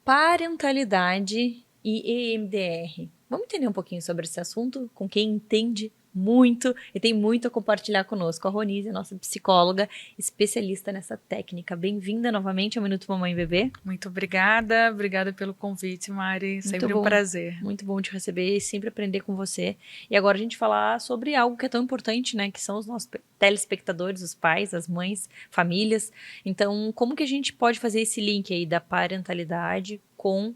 Parentalidade e EMDR. Vamos entender um pouquinho sobre esse assunto com quem entende muito e tem muito a compartilhar conosco. A Ronise, nossa psicóloga, especialista nessa técnica. Bem-vinda novamente ao Minuto Mamãe e Bebê. Muito obrigada pelo convite, Mari. Sempre um prazer. Muito bom te receber e sempre aprender com você. E agora a gente falar sobre algo que é tão importante, né? Que são os nossos telespectadores, os pais, as mães, famílias. Então, como que a gente pode fazer esse link aí da parentalidade com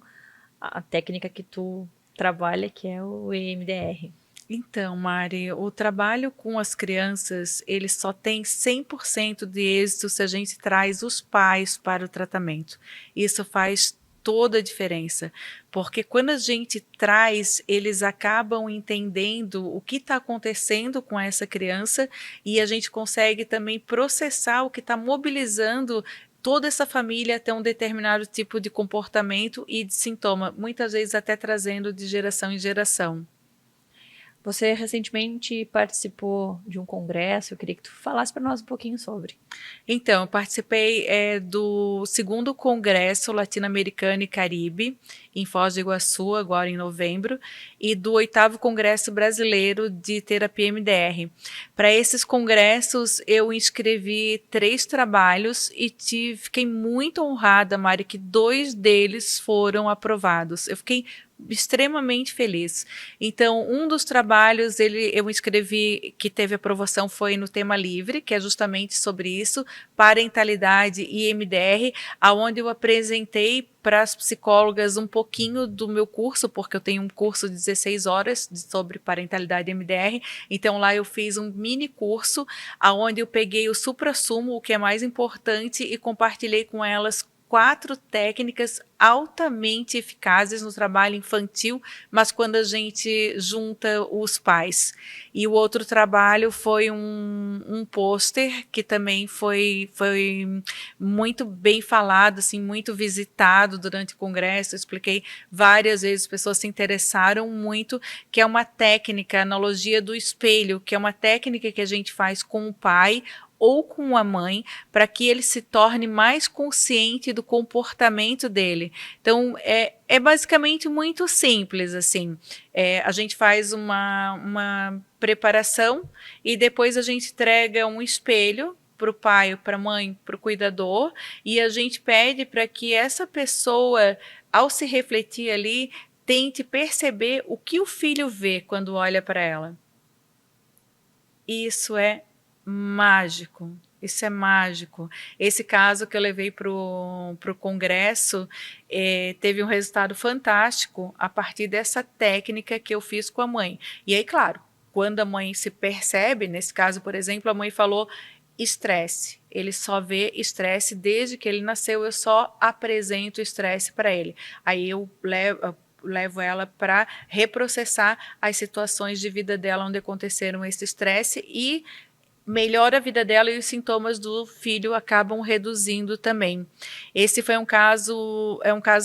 a técnica que tu trabalha, que é o EMDR? Então, Mari, o trabalho com as crianças, ele só tem 100% de êxito se a gente traz os pais para o tratamento. Isso faz toda a diferença, porque quando a gente traz, eles acabam entendendo o que está acontecendo com essa criança e a gente consegue também processar o que está mobilizando toda essa família até um determinado tipo de comportamento e de sintoma, muitas vezes até trazendo de geração em geração. Você recentemente participou de um congresso, eu queria que tu falasse para nós um pouquinho sobre. Então, eu participei do 2º Congresso Latino-Americano e Caribe, em Foz do Iguaçu, agora em novembro, e do 8º Congresso Brasileiro de Terapia MDR. Para esses congressos, eu inscrevi 3 trabalhos e fiquei muito honrada, Mari, que 2 deles foram aprovados. Eu fiquei extremamente feliz. Então, um dos trabalhos eu escrevi que teve aprovação foi no tema livre, que é justamente sobre isso, parentalidade e MDR, aonde eu apresentei para as psicólogas um pouquinho do meu curso, porque eu tenho um curso de 16 horas sobre parentalidade e MDR, então lá eu fiz um mini curso, aonde eu peguei o suprassumo, o que é mais importante, e compartilhei com elas 4 técnicas altamente eficazes no trabalho infantil, mas quando a gente junta os pais. E o outro trabalho foi um pôster que também foi muito bem falado, assim, muito visitado durante o congresso. Eu expliquei várias vezes, as pessoas se interessaram muito, que é uma técnica, analogia do espelho, que é uma técnica que a gente faz com o pai ou com a mãe, para que ele se torne mais consciente do comportamento dele. Então, é basicamente muito simples, assim. A gente faz uma preparação e depois a gente entrega um espelho para o pai, para a mãe, para o cuidador, e a gente pede para que essa pessoa, ao se refletir ali, tente perceber o que o filho vê quando olha para ela. Isso é mágico. Isso é mágico. Esse caso que eu levei para o congresso teve um resultado fantástico a partir dessa técnica que eu fiz com a mãe. E aí, claro, quando a mãe se percebe, nesse caso, por exemplo, a mãe falou estresse. Ele só vê estresse desde que ele nasceu, eu só apresento estresse para ele. Aí eu levo ela para reprocessar as situações de vida dela onde aconteceram esse estresse e melhora a vida dela e os sintomas do filho acabam reduzindo também. Esse foi um caso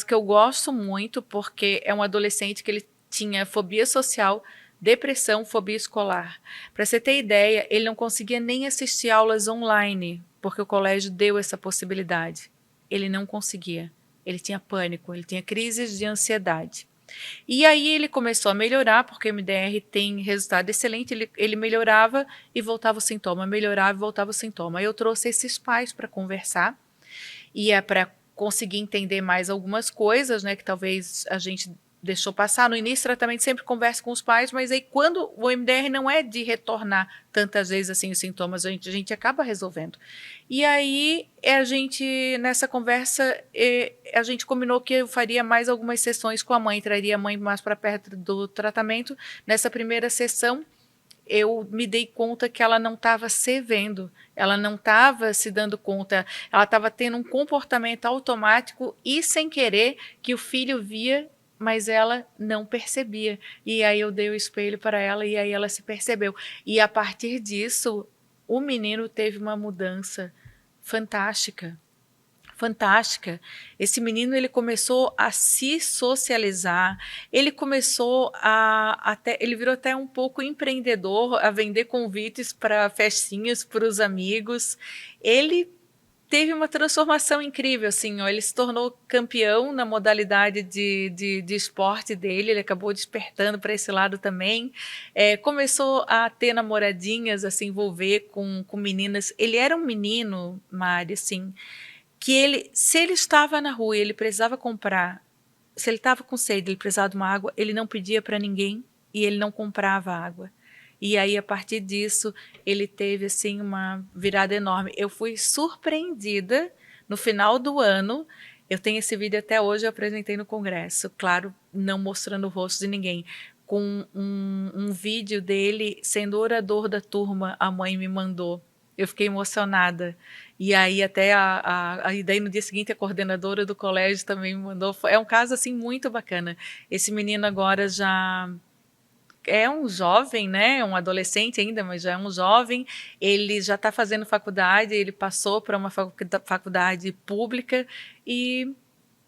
que eu gosto muito, porque é um adolescente que ele tinha fobia social, depressão, fobia escolar. Para você ter ideia, ele não conseguia nem assistir aulas online, porque o colégio deu essa possibilidade. Ele não conseguia. Ele tinha pânico, ele tinha crises de ansiedade. E aí ele começou a melhorar, porque o MDR tem resultado excelente, ele melhorava e voltava o sintoma, melhorava e voltava o sintoma. Aí eu trouxe esses pais para conversar, e para conseguir entender mais algumas coisas, né, que talvez a gente deixou passar. No início, tratamento sempre conversa com os pais, mas aí quando o MDR não é de retornar tantas vezes assim os sintomas, a gente acaba resolvendo. E aí a gente, nessa conversa, a gente combinou que eu faria mais algumas sessões com a mãe, traria a mãe mais para perto do tratamento. Nessa primeira sessão, eu me dei conta que ela não estava se vendo, ela não estava se dando conta, ela estava tendo um comportamento automático e sem querer que o filho via, mas ela não percebia. E aí eu dei o espelho para ela e aí ela se percebeu. E a partir disso, o menino teve uma mudança fantástica. Fantástica. Esse menino ele começou a se socializar, ele começou ele virou até um pouco empreendedor, a vender convites para festinhas para os amigos. Ele teve uma transformação incrível, assim, ó, ele se tornou campeão na modalidade de esporte dele, ele acabou despertando para esse lado também, começou a ter namoradinhas, a se envolver com meninas. Ele era um menino, Mari, assim, que ele, se ele estava na rua e ele precisava comprar, se ele estava com sede, ele precisava de uma água, ele não pedia para ninguém e ele não comprava água. E aí, a partir disso, ele teve, assim, uma virada enorme. Eu fui surpreendida no final do ano. Eu tenho esse vídeo até hoje, eu apresentei no congresso. Claro, não mostrando o rosto de ninguém. Com um vídeo dele sendo orador da turma, a mãe me mandou. Eu fiquei emocionada. E aí, até daí no dia seguinte, a coordenadora do colégio também me mandou. É um caso, assim, muito bacana. Esse menino agora já é um jovem, né? Um adolescente ainda, mas já é um jovem. Ele já está fazendo faculdade, ele passou para uma faculdade pública e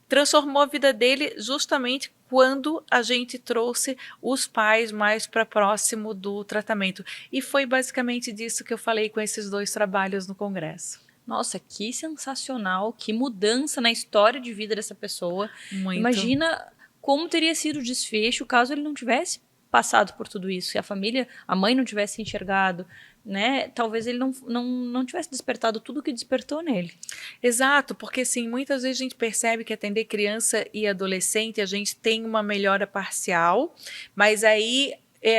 transformou a vida dele justamente quando a gente trouxe os pais mais para próximo do tratamento. E foi basicamente disso que eu falei com esses 2 trabalhos no congresso. Nossa, que sensacional, que mudança na história de vida dessa pessoa. Muito. Imagina como teria sido o desfecho caso ele não tivesse passado por tudo isso, se a família, a mãe não tivesse enxergado, né? Talvez ele não tivesse despertado tudo o que despertou nele. Exato, porque assim, muitas vezes a gente percebe que atender criança e adolescente, a gente tem uma melhora parcial, mas aí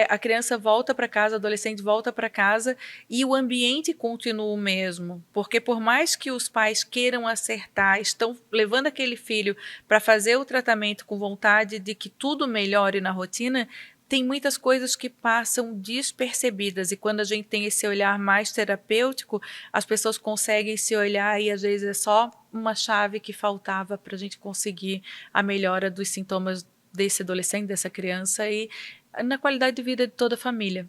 a criança volta para casa, o adolescente volta para casa e o ambiente continua o mesmo. Porque por mais que os pais queiram acertar, estão levando aquele filho para fazer o tratamento com vontade de que tudo melhore na rotina, tem muitas coisas que passam despercebidas, e quando a gente tem esse olhar mais terapêutico, as pessoas conseguem se olhar e às vezes é só uma chave que faltava para a gente conseguir a melhora dos sintomas desse adolescente, dessa criança e na qualidade de vida de toda a família.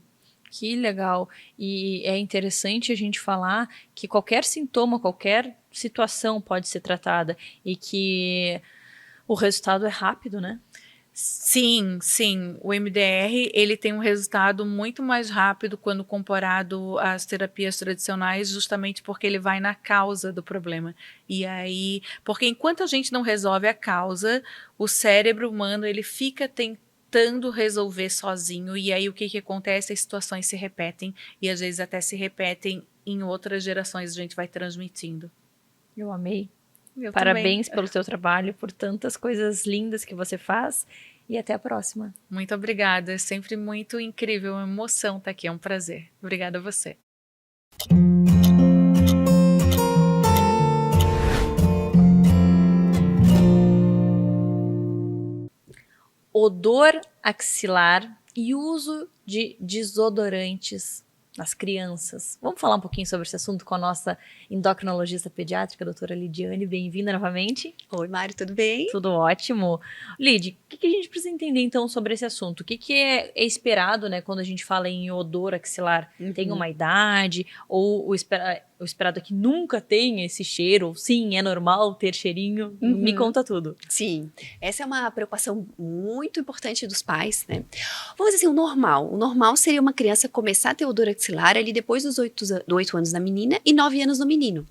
Que legal. E é interessante a gente falar que qualquer sintoma, qualquer situação pode ser tratada e que o resultado é rápido, né? Sim, sim. O MDR, ele tem um resultado muito mais rápido quando comparado às terapias tradicionais, justamente porque ele vai na causa do problema. E aí, porque enquanto a gente não resolve a causa, o cérebro humano, ele fica tentando resolver sozinho. E aí, o que acontece? As situações se repetem e às vezes até se repetem em outras gerações, a gente vai transmitindo. Eu amei. Eu Parabéns também. pelo seu trabalho, por tantas coisas lindas que você faz e até a próxima. Muito obrigada, é sempre muito incrível, uma emoção estar aqui, é um prazer. Obrigada a você. Odor axilar e uso de desodorantes nas crianças. Vamos falar um pouquinho sobre esse assunto com a nossa endocrinologista pediátrica, a doutora Lidiane. Bem-vinda novamente. Oi, Mário, tudo bem? Tudo ótimo. Lid, o que a gente precisa entender então sobre esse assunto? O que é esperado, né, quando a gente fala em odor axilar? Tem uma idade? Ou o esperado é que nunca tenha esse cheiro? Sim, é normal ter cheirinho? Me conta tudo. Sim, essa é uma preocupação muito importante dos pais, né? Vamos dizer assim, o normal seria uma criança começar a ter odor axilar ali depois dos 8 anos da menina e 9 anos do menino.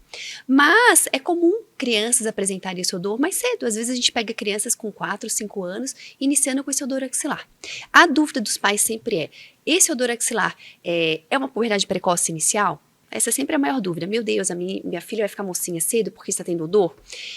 Mas é comum crianças apresentarem esse odor mais cedo. Às vezes a gente pega crianças com 4, 5 anos iniciando com esse odor axilar. A dúvida dos pais sempre é, esse odor axilar é uma puberdade precoce inicial? Essa é sempre a maior dúvida. Meu Deus, minha filha vai ficar mocinha cedo porque está tendo odor?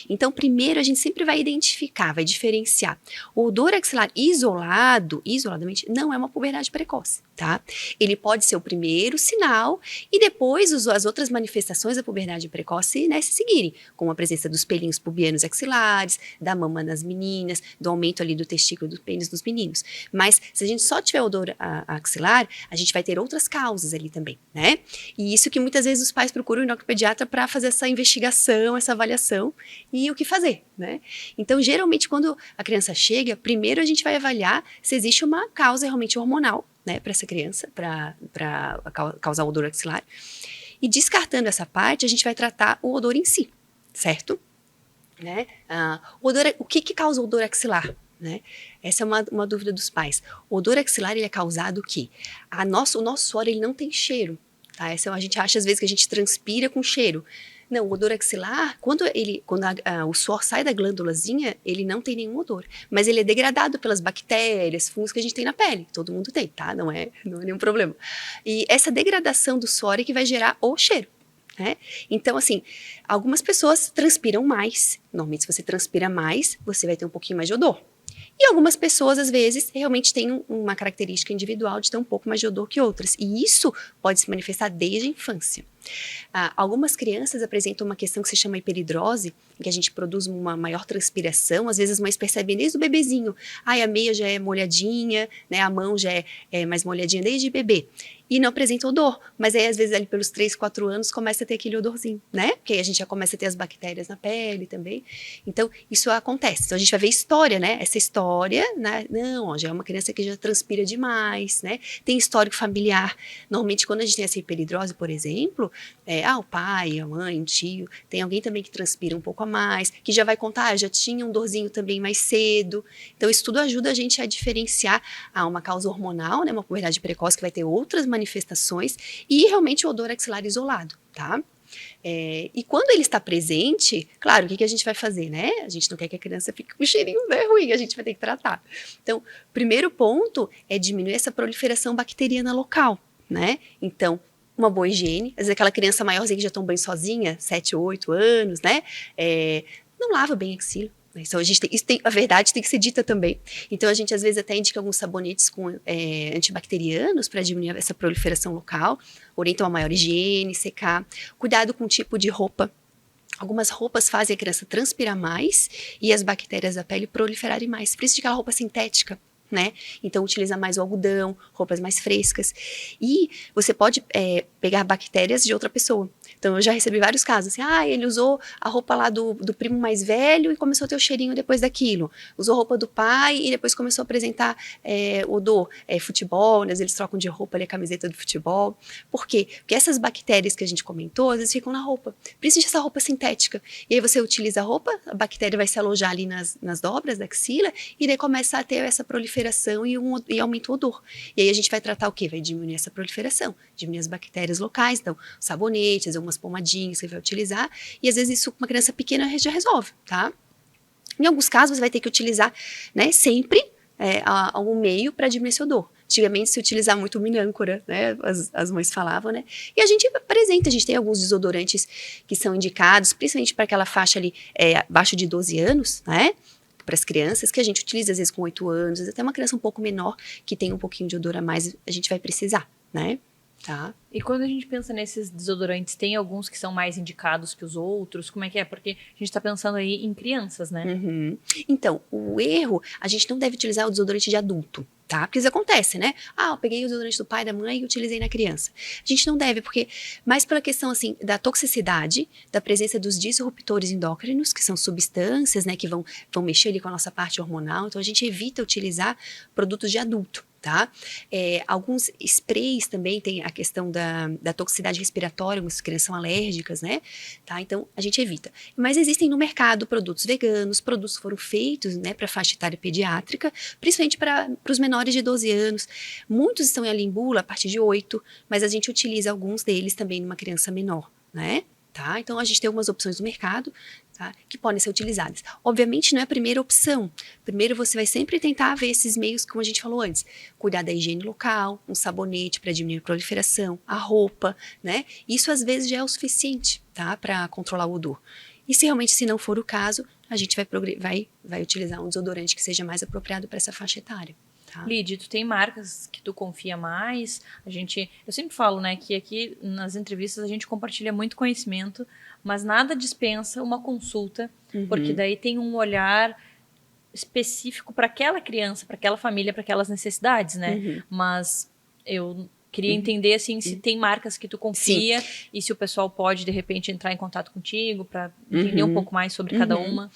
Então, primeiro, a gente sempre vai identificar, vai diferenciar. O odor axilar isoladamente, não é uma puberdade precoce, tá? Ele pode ser o primeiro sinal e depois as outras manifestações da puberdade precoce, né, se seguirem, como a presença dos pelinhos pubianos axilares, da mama nas meninas, do aumento ali do testículo do pênis nos meninos. Mas, se a gente só tiver odor axilar, a gente vai ter outras causas ali também, né? E isso que muitas vezes os pais procuram o endocrinopediatra para fazer essa investigação, essa avaliação e o que fazer, né? Então, geralmente, quando a criança chega, primeiro a gente vai avaliar se existe uma causa realmente hormonal, né, para essa criança, para causar o odor axilar. E descartando essa parte, a gente vai tratar o odor em si, certo? Né? O que causa o odor axilar? Né? Essa é uma dúvida dos pais. O odor axilar ele é causado que o nosso suor ele não tem cheiro. Tá? A gente acha às vezes que a gente transpira com cheiro. Não, o odor axilar, quando o suor sai da glândulazinha, ele não tem nenhum odor. Mas ele é degradado pelas bactérias, fungos que a gente tem na pele. Todo mundo tem, tá? Não é nenhum problema. E essa degradação do suor é que vai gerar o cheiro. Né? Então, assim, algumas pessoas transpiram mais. Normalmente, se você transpira mais, você vai ter um pouquinho mais de odor. E algumas pessoas, às vezes, realmente têm uma característica individual de ter um pouco mais de odor que outras. E isso pode se manifestar desde a infância. Algumas crianças apresentam uma questão que se chama hiperidrose, em que a gente produz uma maior transpiração. Às vezes as mães percebem desde o bebezinho. A meia já é molhadinha, né? A mão já é mais molhadinha desde bebê. E não apresenta odor, mas aí às vezes ali pelos 3, 4 anos começa a ter aquele odorzinho, né? Porque aí a gente já começa a ter as bactérias na pele também. Então, isso acontece. Então, a gente vai ver história, né? Essa história, né? Não, ó, já é uma criança que já transpira demais, né? Tem histórico familiar. Normalmente, quando a gente tem essa hiperidrose, por exemplo, o pai, a mãe, o tio, tem alguém também que transpira um pouco a mais, que já vai contar, já tinha um dorzinho também mais cedo. Então, isso tudo ajuda a gente a diferenciar uma causa hormonal, né? Uma puberdade precoce que vai ter outras manifestações e realmente o odor axilar isolado, tá? E quando ele está presente, claro, o que a gente vai fazer, né? A gente não quer que a criança fique com um cheirinho, né, ruim, a gente vai ter que tratar. Então, primeiro ponto é diminuir essa proliferação bacteriana local, né? Então, uma boa higiene, às vezes aquela criança maiorzinha que já toma banho sozinha, 7, 8 anos, né? Não lava bem a axila. Então, a verdade tem que ser dita também. Então, a gente às vezes até indica alguns sabonetes com antibacterianos para diminuir essa proliferação local, orientam a maior higiene, secar. Cuidado com o tipo de roupa. Algumas roupas fazem a criança transpirar mais e as bactérias da pele proliferarem mais. Por isso de aquela roupa sintética, né? Então, utiliza mais o algodão, roupas mais frescas. E você pode pegar bactérias de outra pessoa. Então, eu já recebi vários casos, assim, ele usou a roupa lá do primo mais velho e começou a ter o cheirinho depois daquilo. Usou a roupa do pai e depois começou a apresentar odor. Futebol, né? Às vezes eles trocam de roupa ali a camiseta do futebol. Por quê? Porque essas bactérias que a gente comentou, às vezes ficam na roupa. Principalmente essa roupa sintética. E aí você utiliza a roupa, a bactéria vai se alojar ali nas dobras da axila e daí começa a ter essa proliferação e aumenta o odor. E aí a gente vai tratar o quê? Vai diminuir essa proliferação, diminuir as bactérias locais, então sabonetes, algumas pomadinhas que vai utilizar, e às vezes isso com uma criança pequena já resolve, tá? Em alguns casos você vai ter que utilizar, né, sempre algum meio para diminuir esse odor. Antigamente se utilizava muito minâncora, né, as mães falavam, né, e a gente tem alguns desodorantes que são indicados, principalmente para aquela faixa ali abaixo de 12 anos, né, para as crianças, que a gente utiliza às vezes com 8 anos, até uma criança um pouco menor, que tem um pouquinho de odor a mais, a gente vai precisar, né? Tá. E quando a gente pensa nesses desodorantes, tem alguns que são mais indicados que os outros? Como é que é? Porque a gente está pensando aí em crianças, né? Uhum. Então, o erro, a gente não deve utilizar o desodorante de adulto, tá? Porque isso acontece, né? Eu peguei o desodorante do pai, da mãe e utilizei na criança. A gente não deve, porque mais pela questão, assim, da toxicidade, da presença dos disruptores endócrinos, que são substâncias, né, que vão mexer ali com a nossa parte hormonal. Então, a gente evita utilizar produtos de adulto. Tá? Alguns sprays também tem a questão da toxicidade respiratória, algumas crianças são alérgicas, né? Tá? Então, a gente evita. Mas existem no mercado produtos veganos, produtos que foram feitos, né, para faixa etária pediátrica, principalmente para os menores de 12 anos. Muitos estão em alimbula a partir de 8, mas a gente utiliza alguns deles também numa criança menor, né? Tá? Então, a gente tem algumas opções no mercado, tá, que podem ser utilizadas. Obviamente, não é a primeira opção. Primeiro, você vai sempre tentar ver esses meios, como a gente falou antes. Cuidar da higiene local, um sabonete para diminuir a proliferação, a roupa, né? Isso, às vezes, já é o suficiente, tá, para controlar o odor. E se não for o caso, a gente vai utilizar um desodorante que seja mais apropriado para essa faixa etária. Tá. Lídia, tu tem marcas que tu confia mais? Eu sempre falo, né, que aqui nas entrevistas a gente compartilha muito conhecimento, mas nada dispensa uma consulta, porque daí tem um olhar específico para aquela criança, para aquela família, para aquelas necessidades, né? Mas eu queria entender, assim, se tem marcas que tu confia e se o pessoal pode, de repente, entrar em contato contigo para entender um pouco mais sobre cada uma.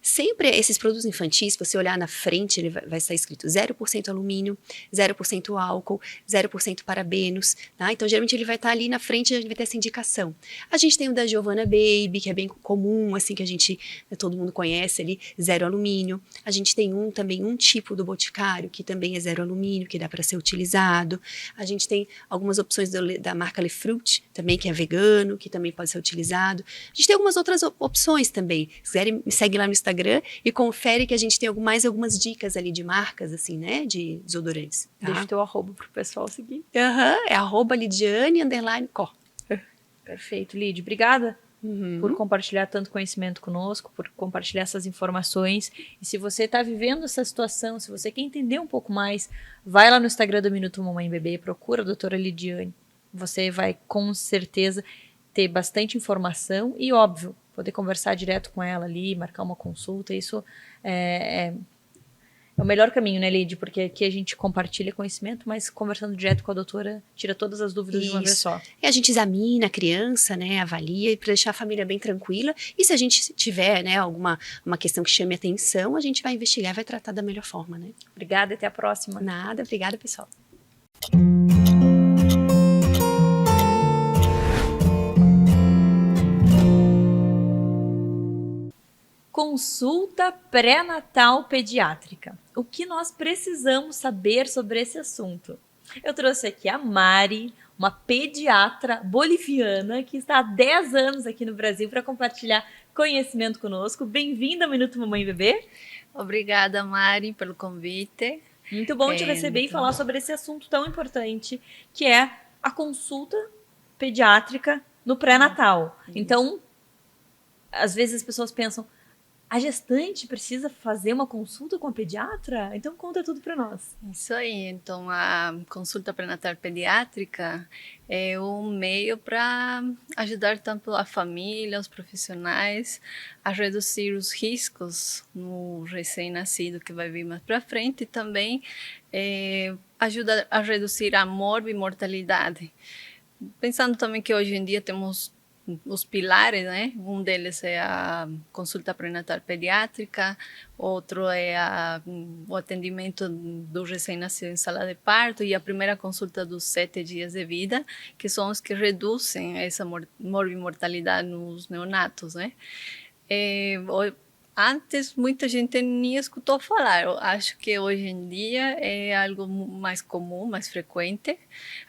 Sempre esses produtos infantis, se você olhar na frente, ele vai estar escrito 0% alumínio, 0% álcool, 0% parabenos, tá? Então, geralmente, ele vai estar ali na frente, a gente vai ter essa indicação. A gente tem o da Giovanna Baby, que é bem comum, assim, que a gente, todo mundo conhece ali, 0 alumínio. A gente tem também um tipo do Boticário, que também é 0 alumínio, que dá para ser utilizado. A gente gente tem algumas opções da marca Lefruit, também, que é vegano, que também pode ser utilizado. A gente tem algumas outras opções também. Se quiserem, me segue lá no Instagram e confere que a gente tem mais algumas dicas ali de marcas, assim, né? De desodorantes. Tá? Deixa o teu arroba pro pessoal seguir. É @Lidiane_Co. Perfeito, Lid. Obrigada Uhum. por compartilhar tanto conhecimento conosco, por compartilhar essas informações. E se você está vivendo essa situação, se você quer entender um pouco mais, vai lá no Instagram do Minuto Mamãe e Bebê, procura a doutora Lidiane. Você vai, com certeza, ter bastante informação e, óbvio, poder conversar direto com ela ali, marcar uma consulta. Isso é o melhor caminho, né, Lid? Porque aqui a gente compartilha conhecimento, mas conversando direto com a doutora, tira todas as dúvidas de uma vez só. E a gente examina a criança, né, avalia, para deixar a família bem tranquila. E se a gente tiver, né, uma questão que chame atenção, a gente vai investigar e vai tratar da melhor forma, né? Obrigada e até a próxima. Nada, obrigada, pessoal. Consulta pré-natal pediátrica. O que nós precisamos saber sobre esse assunto? Eu trouxe aqui a Mari, uma pediatra boliviana que está há 10 anos aqui no Brasil para compartilhar conhecimento conosco. Bem-vinda ao Minuto Mamãe e Bebê. Obrigada, Mari, pelo convite. Muito bom te receber e falar sobre esse assunto tão importante, que é a consulta pediátrica no pré-natal. Então, às vezes as pessoas pensam, a gestante precisa fazer uma consulta com a pediatra? Então conta tudo para nós. Isso aí, então a consulta pré-natal pediátrica é um meio para ajudar tanto a família, os profissionais, a reduzir os riscos no recém-nascido que vai vir mais para frente e também ajuda a reduzir a morbimortalidade. Pensando também que hoje em dia temos os pilares, né? Um deles é a consulta pré-natal pediátrica, outro é o atendimento do recém-nascido em sala de parto e a primeira consulta dos 7 dias de vida, que são os que reduzem essa morbimortalidade nos neonatos, né? Antes, muita gente nem escutou falar. Eu acho que hoje em dia é algo mais comum, mais frequente.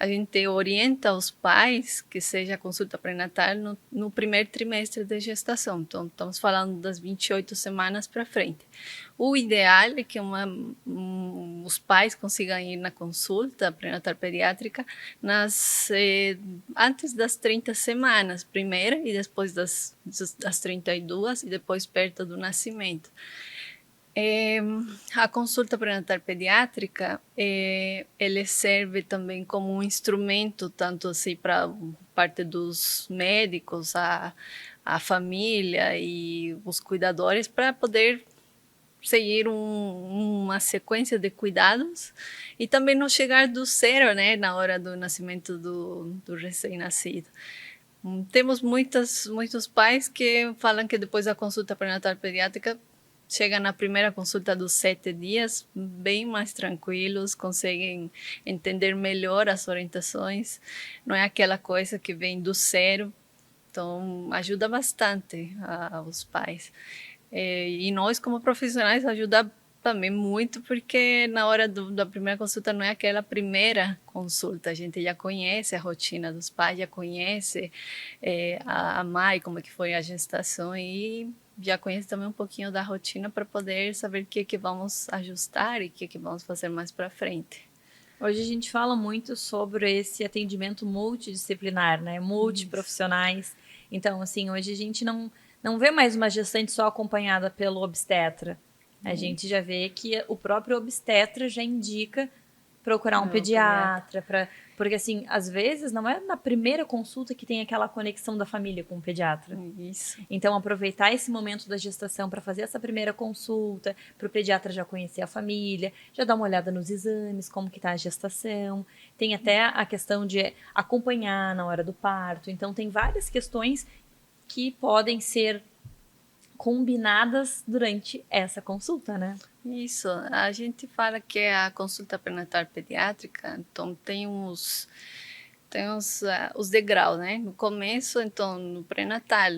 A gente orienta os pais que seja consulta pré-natal no primeiro trimestre de gestação. Então, estamos falando das 28 semanas para frente. O ideal é que os pais consigam ir na consulta pré-natal pediátrica antes das 30 semanas, primeiro, e depois das 32, e depois perto do nascimento. A consulta pré-natal pediátrica, ele serve também como um instrumento, tanto assim para parte dos médicos, a família e os cuidadores, para poder seguir uma sequência de cuidados e também não chegar do zero, né, na hora do nascimento do recém-nascido. Temos muitos pais que falam que depois da consulta pré-natal pediátrica chegam na primeira consulta dos 7 dias bem mais tranquilos, conseguem entender melhor as orientações, não é aquela coisa que vem do zero, então ajuda bastante os pais. E nós, como profissionais, ajuda também muito, porque na hora da primeira consulta não é aquela primeira consulta, a gente já conhece a rotina dos pais, já conhece a mãe, como é que foi a gestação, e já conhece também um pouquinho da rotina para poder saber o que vamos ajustar e o que vamos fazer mais para frente. Hoje a gente fala muito sobre esse atendimento multidisciplinar, né? Multiprofissionais. Então, assim, hoje a gente não vê mais uma gestante só acompanhada pelo obstetra. A gente já vê que o próprio obstetra já indica procurar um pediatra. Porque, assim, às vezes não é na primeira consulta que tem aquela conexão da família com o pediatra. Isso. Então, aproveitar esse momento da gestação para fazer essa primeira consulta, para o pediatra já conhecer a família, já dar uma olhada nos exames, como que está a gestação. Tem até a questão de acompanhar na hora do parto. Então, tem várias questões que podem ser combinadas durante essa consulta, né? Isso, a gente fala que é a consulta pré-natal pediátrica, então tem os degraus, né? No começo, então, no pré-natal,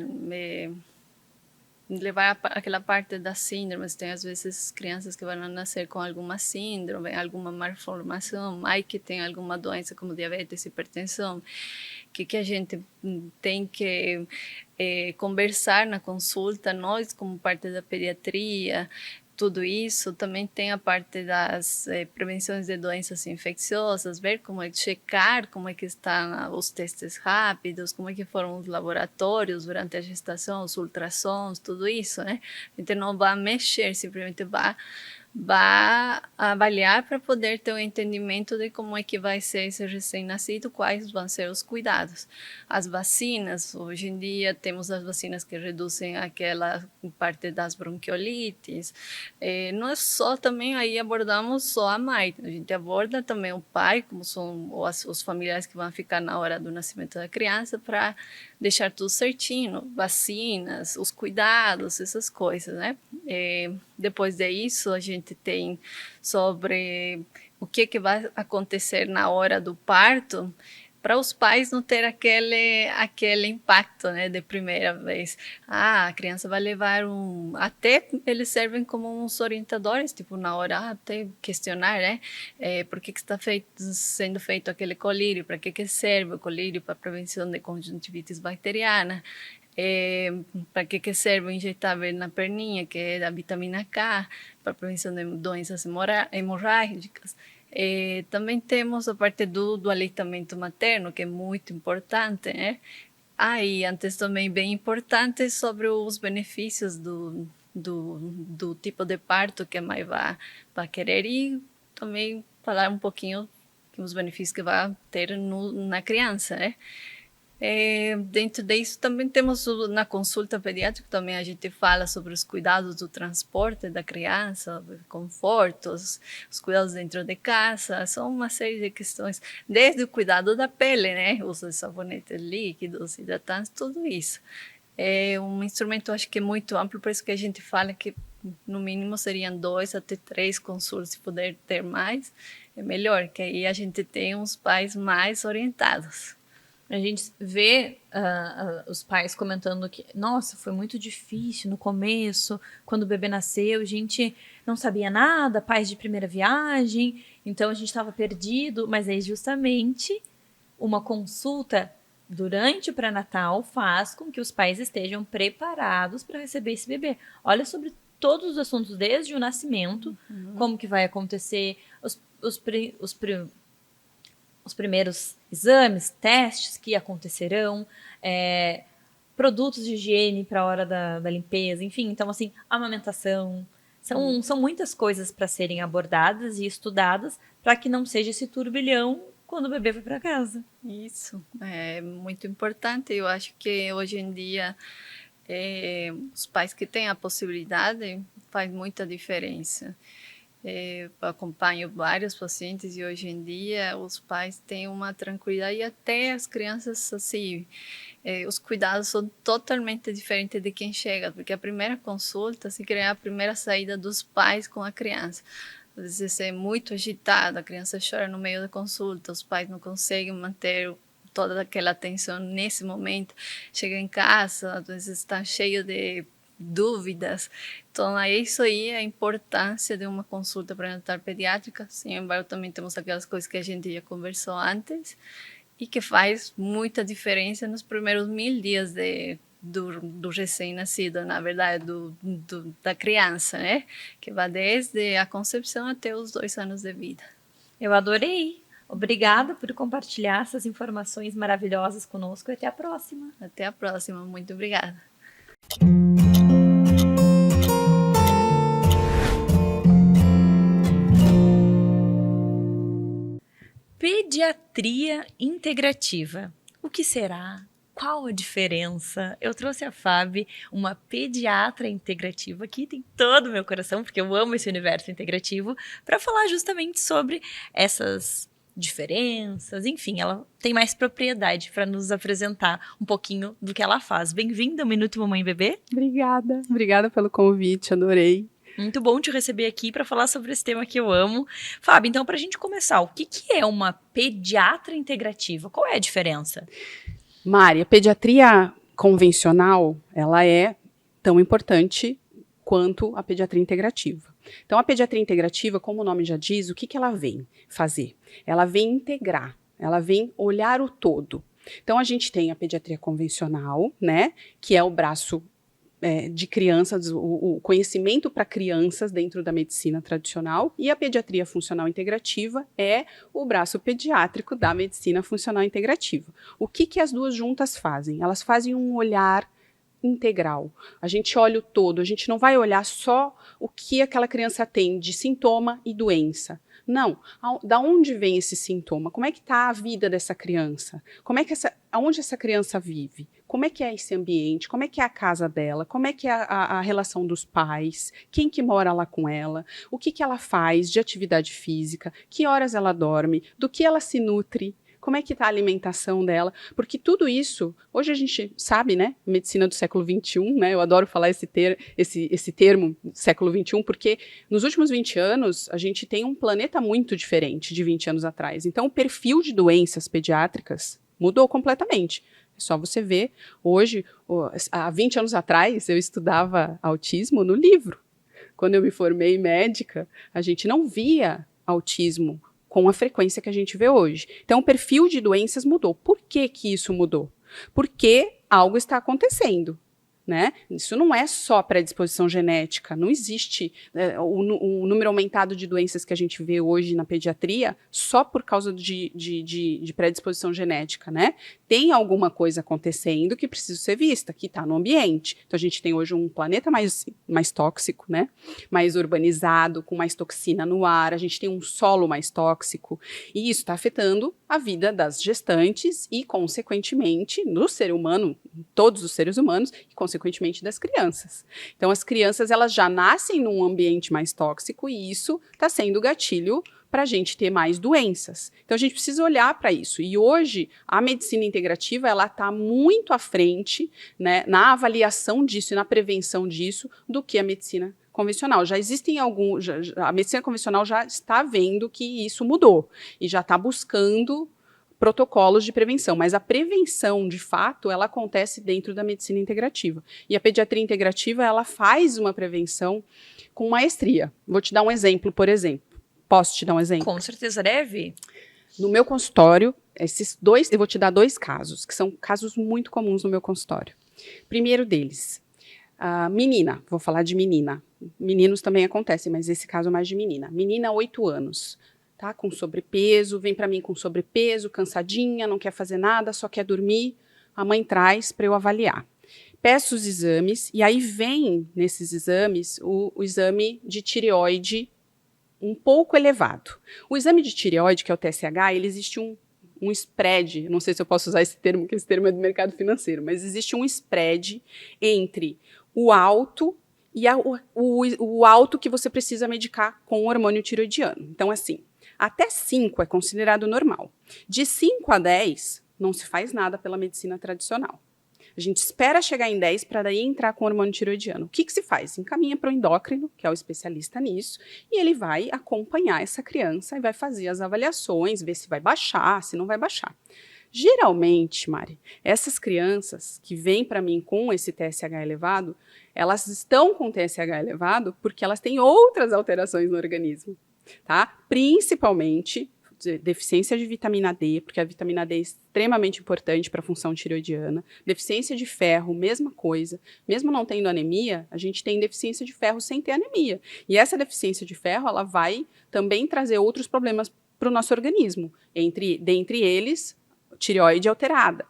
levar aquela parte das síndromes. Tem às vezes crianças que vão nascer com alguma síndrome, alguma malformação, mãe que tem alguma doença como diabetes, hipertensão, que a gente tem que conversar na consulta, nós como parte da pediatria, tudo isso. Também tem a parte das prevenções de doenças infecciosas, ver como é, checar como é que estão os testes rápidos, como é que foram os laboratórios durante a gestação, os ultrassons, tudo isso, né? A gente não vai mexer, simplesmente vai avaliar para poder ter um entendimento de como é que vai ser esse recém-nascido, quais vão ser os cuidados. As vacinas, hoje em dia temos as vacinas que reduzem aquela parte das bronquiolites. Não é só também aí abordamos só a mãe, a gente aborda também o pai, como são os familiares que vão ficar na hora do nascimento da criança, para deixar tudo certinho, vacinas, os cuidados, essas coisas, né? Depois disso, a gente tem sobre o que vai acontecer na hora do parto, para os pais não ter aquele impacto, né, de primeira vez. A criança vai levar até eles servem como uns orientadores, tipo, na hora, até questionar, né, por que está sendo feito aquele colírio, para que serve o colírio, para prevenção de conjuntivite bacteriana, para que serve o injetável na perninha, que é da vitamina K, para prevenção de doenças hemorrágicas. Também temos a parte do aleitamento materno, que é muito importante, né? E antes também bem importante sobre os benefícios do tipo de parto que a mãe vai querer, e também falar um pouquinho dos benefícios que vai ter na criança, né? Dentro disso também temos na consulta pediátrica, também a gente fala sobre os cuidados do transporte da criança, confortos, os cuidados dentro de casa, são uma série de questões, desde o cuidado da pele, né, uso de sabonetes líquidos, hidratantes, tudo isso. É um instrumento, acho que muito amplo, por isso que a gente fala que no mínimo seriam 2 até 3 consultas, se puder ter mais, é melhor, que aí a gente tem uns pais mais orientados. A gente vê os pais comentando que, nossa, foi muito difícil no começo, quando o bebê nasceu, a gente não sabia nada, pais de primeira viagem, então a gente estava perdido, mas aí justamente uma consulta durante o pré-natal faz com que os pais estejam preparados para receber esse bebê. Olha sobre todos os assuntos, desde o nascimento, como que vai acontecer, os primeiros exames, testes que acontecerão, produtos de higiene para a hora da limpeza, enfim. Então, assim, amamentação. São muitas coisas para serem abordadas e estudadas para que não seja esse turbilhão quando o bebê vai para casa. Isso, é muito importante. Eu acho que hoje em dia os pais que têm a possibilidade faz muita diferença. Acompanho vários pacientes e hoje em dia os pais têm uma tranquilidade, e até as crianças, assim, os cuidados são totalmente diferentes de quem chega, porque a primeira consulta, assim, é a primeira saída dos pais com a criança. Às vezes é muito agitada, a criança chora no meio da consulta, os pais não conseguem manter toda aquela atenção nesse momento, chega em casa, às vezes está cheio de dúvidas. Então, é isso aí, a importância de uma consulta pré-natal pediátrica. Sem embargo, também temos aquelas coisas que a gente já conversou antes e que faz muita diferença nos primeiros 1000 dias do recém-nascido, na verdade, da criança, né? Que vai desde a concepção até os 2 anos de vida. Eu adorei! Obrigada por compartilhar essas informações maravilhosas conosco e até a próxima. Até a próxima, muito obrigada. Pediatria integrativa. O que será? Qual a diferença? Eu trouxe a Fábio, uma pediatra integrativa, que tem todo o meu coração, porque eu amo esse universo integrativo, para falar justamente sobre essas diferenças. Enfim, ela tem mais propriedade para nos apresentar um pouquinho do que ela faz. Bem-vinda ao Minuto Mamãe e Bebê. Obrigada pelo convite, adorei. Muito bom te receber aqui para falar sobre esse tema que eu amo. Fábio, então, para a gente começar, o que é uma pediatra integrativa? Qual é a diferença? Mari, a pediatria convencional, ela é tão importante quanto a pediatria integrativa. Então, a pediatria integrativa, como o nome já diz, o que ela vem fazer? Ela vem integrar, ela vem olhar o todo. Então, a gente tem a pediatria convencional, né, que é o braço de crianças, o conhecimento para crianças dentro da medicina tradicional, e a pediatria funcional integrativa é o braço pediátrico da medicina funcional integrativa. O que as duas juntas fazem? Elas fazem um olhar integral. A gente olha o todo, a gente não vai olhar só o que aquela criança tem de sintoma e doença. Não, da onde vem esse sintoma? Como é que está a vida dessa criança? Aonde essa criança vive? Como é que é esse ambiente? Como é que é a casa dela? Como é que é a relação dos pais? Quem que mora lá com ela? O que ela faz de atividade física? Que horas ela dorme? Do que ela se nutre? Como é que está a alimentação dela? Porque tudo isso, hoje a gente sabe, né? Medicina do século XXI, né? Eu adoro falar esse termo, século XXI, porque nos últimos 20 anos, a gente tem um planeta muito diferente de 20 anos atrás. Então, o perfil de doenças pediátricas mudou completamente. É só você ver, hoje, há 20 anos atrás, eu estudava autismo no livro. Quando eu me formei médica, a gente não via autismo com a frequência que a gente vê hoje. Então, o perfil de doenças mudou. Por que isso mudou? Porque algo está acontecendo, né? Isso não é só predisposição genética, não existe o número aumentado de doenças que a gente vê hoje na pediatria só por causa de predisposição genética, né? Tem alguma coisa acontecendo que precisa ser vista, que está no ambiente. Então, a gente tem hoje um planeta mais tóxico, né? Mais urbanizado, com mais toxina no ar, a gente tem um solo mais tóxico, e isso está afetando a vida das gestantes e, consequentemente, no ser humano, todos os seres humanos, e, consequentemente, das crianças. Então, as crianças, elas já nascem num ambiente mais tóxico, e isso está sendo gatilho para a gente ter mais doenças. Então, a gente precisa olhar para isso. E hoje, a medicina integrativa, ela está muito à frente, né, na avaliação disso e na prevenção disso do que a medicina convencional. Já existem a medicina convencional já está vendo que isso mudou e já está buscando protocolos de prevenção, mas a prevenção, de fato, ela acontece dentro da medicina integrativa. E a pediatria integrativa, ela faz uma prevenção com maestria. Vou te dar um exemplo, por exemplo. Posso te dar um exemplo? Com certeza deve. No meu consultório, eu vou te dar 2 casos, que são casos muito comuns no meu consultório. Primeiro deles, menina, vou falar de menina. Meninos também acontecem, mas esse caso é mais de menina. Menina, 8 anos, tá? Com sobrepeso, vem para mim com sobrepeso, cansadinha, não quer fazer nada, só quer dormir. A mãe traz para eu avaliar. Peço os exames, e aí vem nesses exames o exame de tireoide um pouco elevado. O exame de tireoide, que é o TSH, ele existe um spread, não sei se eu posso usar esse termo, porque esse termo é do mercado financeiro, mas existe um spread entre o alto e o alto que você precisa medicar com o hormônio tireoidiano. Então, assim, até 5 é considerado normal. De 5 a 10, não se faz nada pela medicina tradicional. A gente espera chegar em 10 para daí entrar com o hormônio tireoidiano. O que se faz? Encaminha para o endócrino, que é o especialista nisso, e ele vai acompanhar essa criança e vai fazer as avaliações, ver se vai baixar, se não vai baixar. Geralmente, Mari, essas crianças que vêm para mim com esse TSH elevado, elas estão com TSH elevado porque elas têm outras alterações no organismo, tá? Principalmente deficiência de vitamina D, porque a vitamina D é extremamente importante para a função tireoidiana. Deficiência de ferro, mesma coisa. Mesmo não tendo anemia, a gente tem deficiência de ferro sem ter anemia. E essa deficiência de ferro, ela vai também trazer outros problemas para o nosso organismo. Dentre eles, tireoide alterada.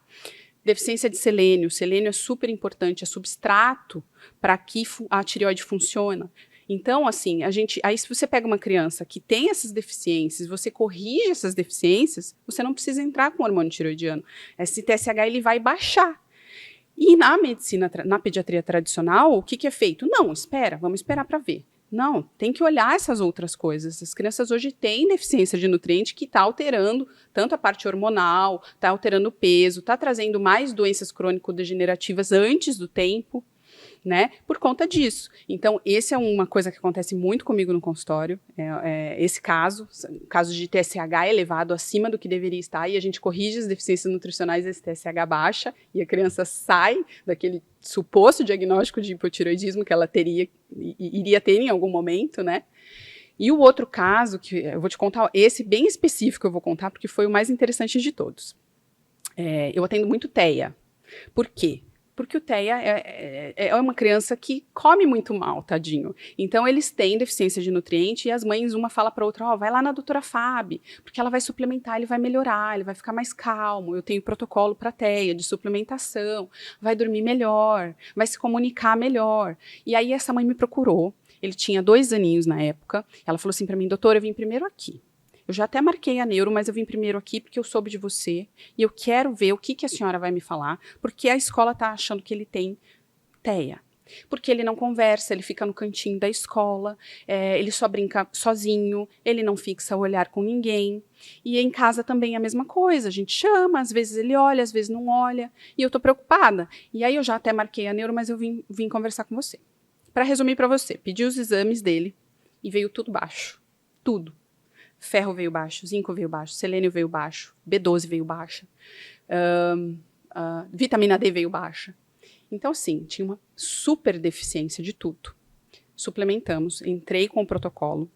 Deficiência de selênio. Selênio é super importante, é substrato para que a tireoide funcione. Então, assim, aí se você pega uma criança que tem essas deficiências, você corrige essas deficiências, você não precisa entrar com hormônio tireoidiano. Esse TSH, ele vai baixar. E na medicina, na pediatria tradicional, o que é feito? Não, vamos esperar para ver. Não, tem que olhar essas outras coisas. As crianças hoje têm deficiência de nutriente que está alterando tanto a parte hormonal, está alterando o peso, está trazendo mais doenças crônico-degenerativas antes do tempo. né? Por conta disso. Então, esse é uma coisa que acontece muito comigo no consultório. Esse caso de TSH elevado acima do que deveria estar, e a gente corrige as deficiências nutricionais desse TSH baixa, e a criança sai daquele suposto diagnóstico de hipotireoidismo que ela iria ter em algum momento, né? E o outro caso, que eu vou te contar, esse bem específico eu vou contar, porque foi o mais interessante de todos. Eu atendo muito TEA. Por quê? Porque o TEA é uma criança que come muito mal, tadinho. Então, eles têm deficiência de nutriente e as mães, uma fala para a outra, vai lá na doutora Fábio, porque ela vai suplementar, ele vai melhorar, ele vai ficar mais calmo, eu tenho protocolo para TEA de suplementação, vai dormir melhor, vai se comunicar melhor. E aí, essa mãe me procurou, ele tinha 2 aninhos na época, ela falou assim para mim, doutora, eu vim primeiro aqui. Eu já até marquei a neuro, mas eu vim primeiro aqui porque eu soube de você e eu quero ver o que a senhora vai me falar, porque a escola está achando que ele tem TEA. Porque ele não conversa, ele fica no cantinho da escola, ele só brinca sozinho, ele não fixa o olhar com ninguém. E em casa também é a mesma coisa, a gente chama, às vezes ele olha, às vezes não olha, e eu tô preocupada. E aí eu já até marquei a neuro, mas eu vim conversar com você. Para resumir para você, pedi os exames dele e veio tudo baixo, tudo. Ferro veio baixo, zinco veio baixo, selênio veio baixo, B12 veio baixa, vitamina D veio baixa. Então, assim, tinha uma super deficiência de tudo. Suplementamos, entrei com o protocolo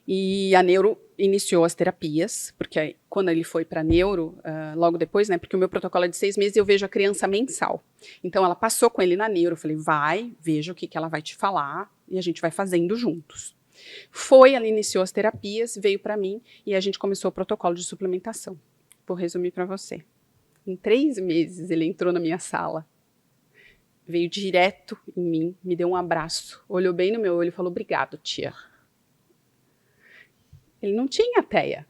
e a neuro iniciou as terapias, porque aí, quando ele foi para neuro, logo depois, né, porque o meu protocolo é de 6 meses e eu vejo a criança mensal. Então, ela passou com ele na neuro, eu falei, veja o que ela vai te falar e a gente vai fazendo juntos. Ela iniciou as terapias, veio para mim e a gente começou o protocolo de suplementação. Vou resumir para você. Em 3 meses ele entrou na minha sala, veio direto em mim, me deu um abraço, olhou bem no meu olho e falou, obrigado, tia. Ele não tinha TEA,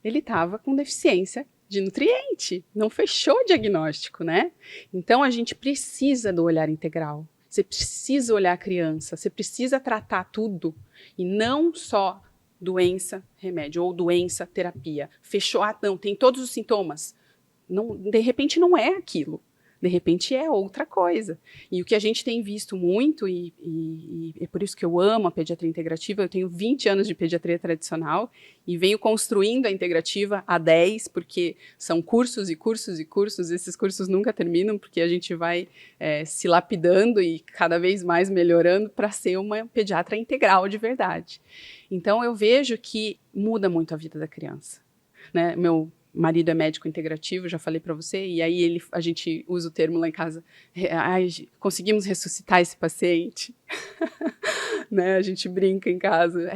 ele estava com deficiência de nutriente, não fechou o diagnóstico, né? Então a gente precisa do olhar integral. Você precisa olhar a criança, você precisa tratar tudo e não só doença, remédio, ou doença, terapia. Fechou, não, tem todos os sintomas. Não, de repente não é aquilo, de repente é outra coisa. E o que a gente tem visto muito, e é por isso que eu amo a pediatria integrativa, eu tenho 20 anos de pediatria tradicional e venho construindo a integrativa há 10, porque são cursos e cursos e cursos, esses cursos nunca terminam, porque a gente vai se lapidando e cada vez mais melhorando para ser uma pediatra integral de verdade. Então eu vejo que muda muito a vida da criança, né? Meu marido é médico integrativo, já falei para você, e aí a gente usa o termo lá em casa, conseguimos ressuscitar esse paciente, né? A gente brinca em casa,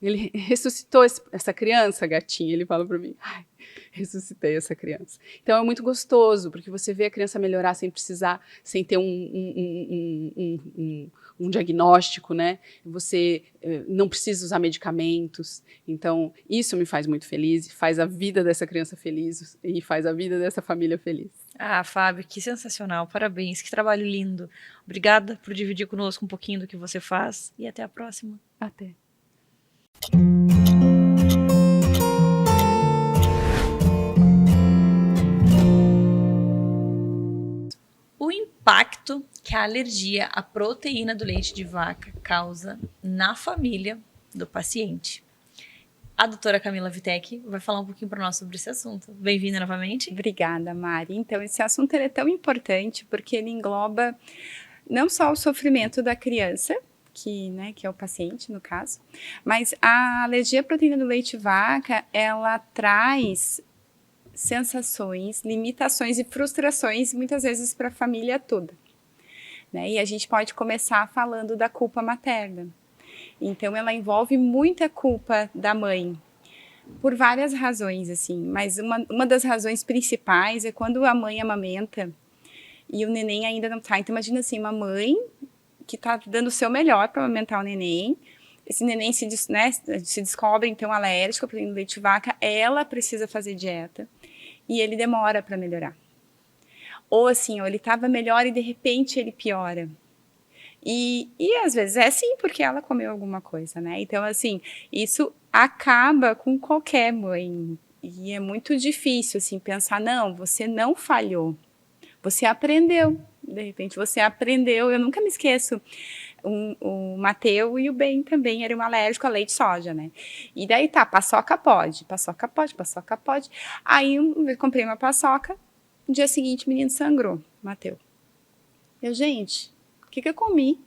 ele ressuscitou essa criança, gatinha, ele fala para mim, ressuscitei essa criança. Então é muito gostoso, porque você vê a criança melhorar sem ter um diagnóstico, né? Você não precisa usar medicamentos. Então, isso me faz muito feliz, faz a vida dessa criança feliz e faz a vida dessa família feliz. Fábio, que sensacional. Parabéns, que trabalho lindo. Obrigada por dividir conosco um pouquinho do que você faz e até a próxima. Até. O impacto que a alergia à proteína do leite de vaca causa na família do paciente. A doutora Camila Vitek vai falar um pouquinho para nós sobre esse assunto. Bem-vinda novamente. Obrigada, Mari. Então, esse assunto é tão importante porque ele engloba não só o sofrimento da criança, que é o paciente, no caso, mas a alergia à proteína do leite de vaca, ela traz sensações, limitações e frustrações, muitas vezes para a família toda. E a gente pode começar falando da culpa materna. Então, ela envolve muita culpa da mãe, por várias razões, assim, mas uma das razões principais é quando a mãe amamenta e o neném ainda não está. Então, imagina assim, uma mãe que está dando o seu melhor para amamentar o neném, esse neném se descobre, então, alérgico à proteína do leite de vaca, ela precisa fazer dieta e ele demora para melhorar. Ou assim, ele estava melhor e de repente ele piora. E às vezes é assim, porque ela comeu alguma coisa, né? Então, assim, isso acaba com qualquer mãe. E é muito difícil, assim, pensar, não, você não falhou. Você aprendeu, De repente você aprendeu, eu nunca me esqueço, o Mateu e o Ben também eram alérgicos a leite de soja, né? E daí tá, paçoca pode. Aí eu comprei uma paçoca, no dia seguinte o menino sangrou, Mateu. Gente, o que eu comi?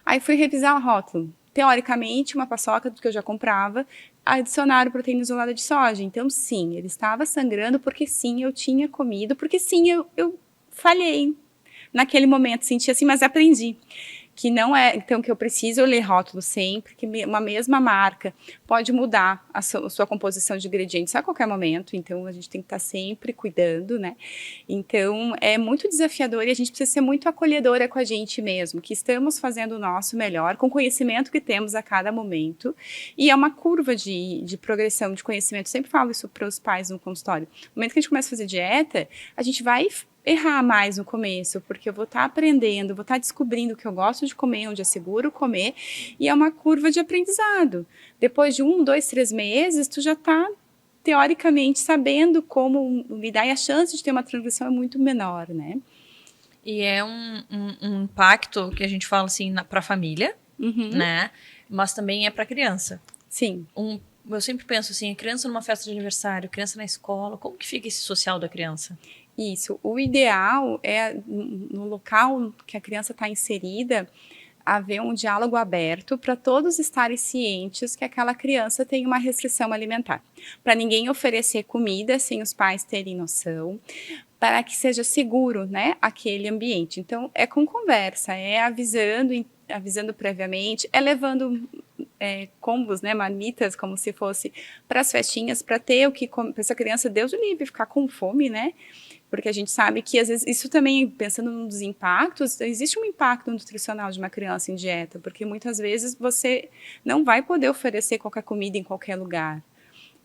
Aí fui revisar o rótulo. Teoricamente, uma paçoca que eu já comprava, adicionaram proteína isolada de soja. Então, sim, ele estava sangrando porque sim, eu tinha comido, porque sim, eu falhei. Naquele momento, senti assim, mas aprendi. Que não é, então, que eu preciso ler rótulo sempre, que uma mesma marca pode mudar a sua composição de ingredientes a qualquer momento, então a gente tem que estar sempre cuidando, né? Então, é muito desafiador e a gente precisa ser muito acolhedora com a gente mesmo, que estamos fazendo o nosso melhor, com o conhecimento que temos a cada momento, e é uma curva de progressão de conhecimento, eu sempre falo isso para os pais no consultório. No momento que a gente começa a fazer dieta, a gente vai errar mais no começo, porque eu vou estar aprendendo, vou estar descobrindo o que eu gosto de comer, onde é seguro comer, e é uma curva de aprendizado. Depois de 1, 2, 3 meses, tu já está, teoricamente, sabendo como lidar, e a chance de ter uma transgressão é muito menor, né? E é um impacto que a gente fala assim para a família, né? Mas também é para a criança. Sim. Eu sempre penso assim, a criança numa festa de aniversário, criança na escola, como que fica esse social da criança? Isso. O ideal é, no local que a criança está inserida, haver um diálogo aberto para todos estarem cientes que aquela criança tem uma restrição alimentar. Para ninguém oferecer comida sem os pais terem noção, para que seja seguro, né, aquele ambiente. Então, é com conversa, é avisando previamente, é levando combos, né, marmitas, como se fosse para as festinhas, para ter o que comer, para essa criança, Deus o livre, ficar com fome, né? Porque a gente sabe que, às vezes, isso também, pensando nos impactos, existe um impacto nutricional de uma criança em dieta, porque muitas vezes você não vai poder oferecer qualquer comida em qualquer lugar.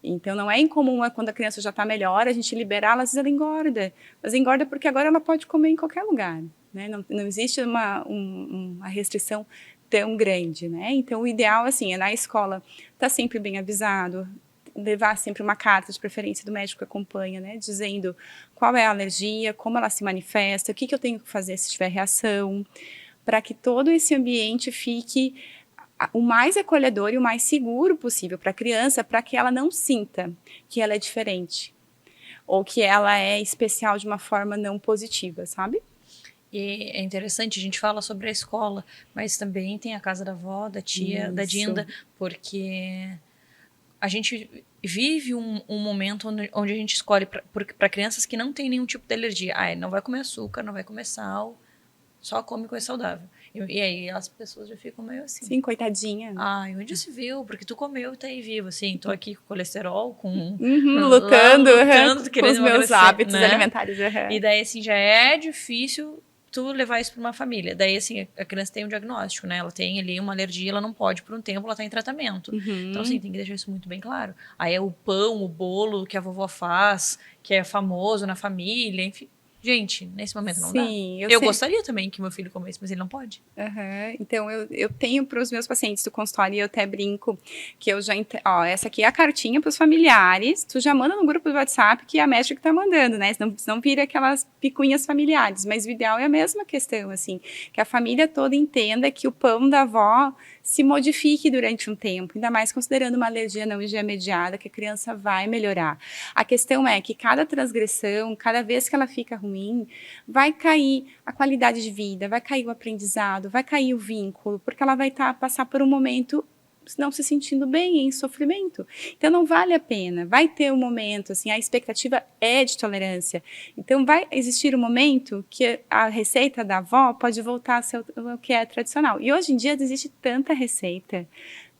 Então, não é incomum quando a criança já está melhor, a gente liberá-la, às vezes ela engorda. Mas engorda porque agora ela pode comer em qualquer lugar, né? Não existe uma restrição tão grande, né? Então, o ideal, assim, é na escola estar sempre bem avisado, levar sempre uma carta de preferência do médico que acompanha, né, dizendo qual é a alergia, como ela se manifesta, o que eu tenho que fazer se tiver reação, para que todo esse ambiente fique o mais acolhedor e o mais seguro possível para a criança, para que ela não sinta que ela é diferente, ou que ela é especial de uma forma não positiva, sabe? E é interessante, a gente fala sobre a escola, mas também tem a casa da avó, da tia, da Dinda, porque a gente vive um momento onde a gente escolhe para crianças que não têm nenhum tipo de alergia. Não vai comer açúcar, não vai comer sal, só come coisa saudável. E aí as pessoas já ficam meio assim. Sim, coitadinha. Onde já se viu? Porque tu comeu e tá aí vivo, assim. Tô aqui com colesterol, lutando com os meus hábitos alimentares. E daí, assim, já é difícil tu levar isso para uma família. Daí, assim, a criança tem um diagnóstico, né? Ela tem ali uma alergia, ela não pode por um tempo, ela tá em tratamento. Então, assim, tem que deixar isso muito bem claro. Aí é o pão, o bolo que a vovó faz, que é famoso na família, enfim. Gente, nesse momento não dá. Eu gostaria também que meu filho comesse, mas ele não pode. Então, eu tenho para os meus pacientes do consultório, e eu até brinco, que eu já... essa aqui é a cartinha para os familiares, tu já manda no grupo do WhatsApp que é a médica que tá mandando, né? Senão vira aquelas picuinhas familiares. Mas o ideal é a mesma questão, assim, que a família toda entenda que o pão da avó se modifique durante um tempo, ainda mais considerando uma alergia não mediada, que a criança vai melhorar. A questão é que cada transgressão, cada vez que ela fica ruim, vai cair a qualidade de vida, vai cair o aprendizado, vai cair o vínculo, porque ela vai passar por um momento não se sentindo bem, em sofrimento. Então, não vale a pena. Vai ter um momento, assim, a expectativa é de tolerância. Então, vai existir um momento que a receita da avó pode voltar a ser o que é tradicional. E hoje em dia existe tanta receita,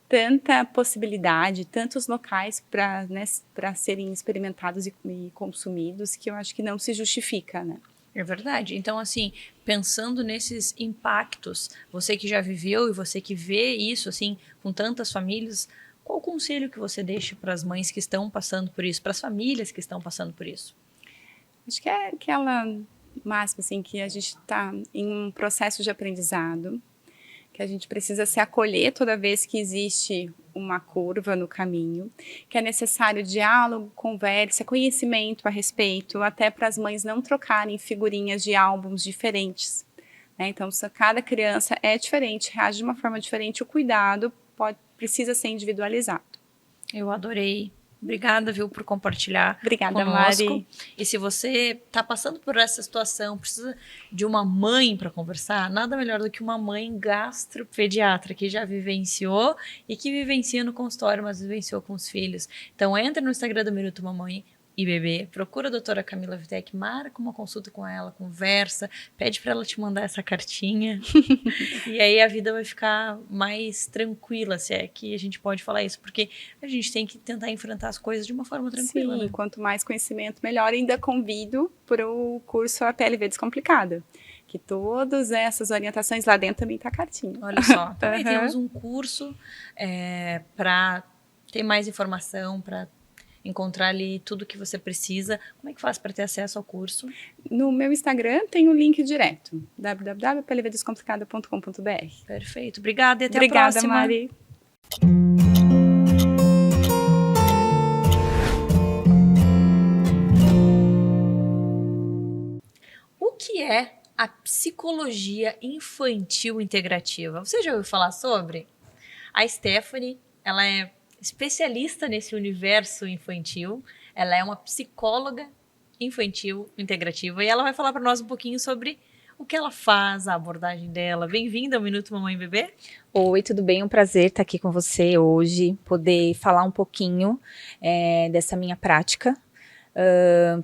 tanta possibilidade, tantos locais para serem experimentados e consumidos, que eu acho que não se justifica, né? É verdade. Então, assim, pensando nesses impactos, você que já viveu e você que vê isso, assim, com tantas famílias, qual o conselho que você deixa para as mães que estão passando por isso, para as famílias que estão passando por isso? Acho que é aquela máxima, assim, que a gente está em um processo de aprendizado, que a gente precisa se acolher toda vez que existe uma curva no caminho, que é necessário diálogo, conversa, conhecimento a respeito, até para as mães não trocarem figurinhas de álbuns diferentes, né? Então, cada criança é diferente, reage de uma forma diferente, o cuidado precisa ser individualizado. Eu adorei. Obrigada, viu, por compartilhar Obrigada, conosco. Mari. E se você está passando por essa situação, precisa de uma mãe para conversar, nada melhor do que uma mãe gastropediatra que já vivenciou e que vivencia no consultório, mas vivenciou com os filhos. Então, entra no Instagram do Minuto Mamãe e Bebê, procura a doutora Camila Vitek, marca uma consulta com ela, conversa, pede para ela te mandar essa cartinha e aí a vida vai ficar mais tranquila, se é que a gente pode falar isso, porque a gente tem que tentar enfrentar as coisas de uma forma tranquila. Sim, né? quanto mais conhecimento, melhor. Ainda convido para o curso A PLV Descomplicada, que todas essas orientações lá dentro também tá a cartinha. Olha só, também Uhum. temos um curso para ter mais informação, para encontrar ali tudo que você precisa. Como é que faz para ter acesso ao curso? No meu Instagram tem o link direto, www.plvdescomplicada.com.br. Perfeito. Obrigada e até Obrigada, a próxima. Mari. O que é a psicologia infantil integrativa? Você já ouviu falar sobre? A Stephanie, ela é especialista nesse universo infantil. Ela é uma psicóloga infantil integrativa e ela vai falar para nós um pouquinho sobre o que ela faz, a abordagem dela. Bem-vinda ao Minuto Mamãe e Bebê. Oi, tudo bem? Um prazer estar aqui com você hoje, poder falar um pouquinho dessa minha prática,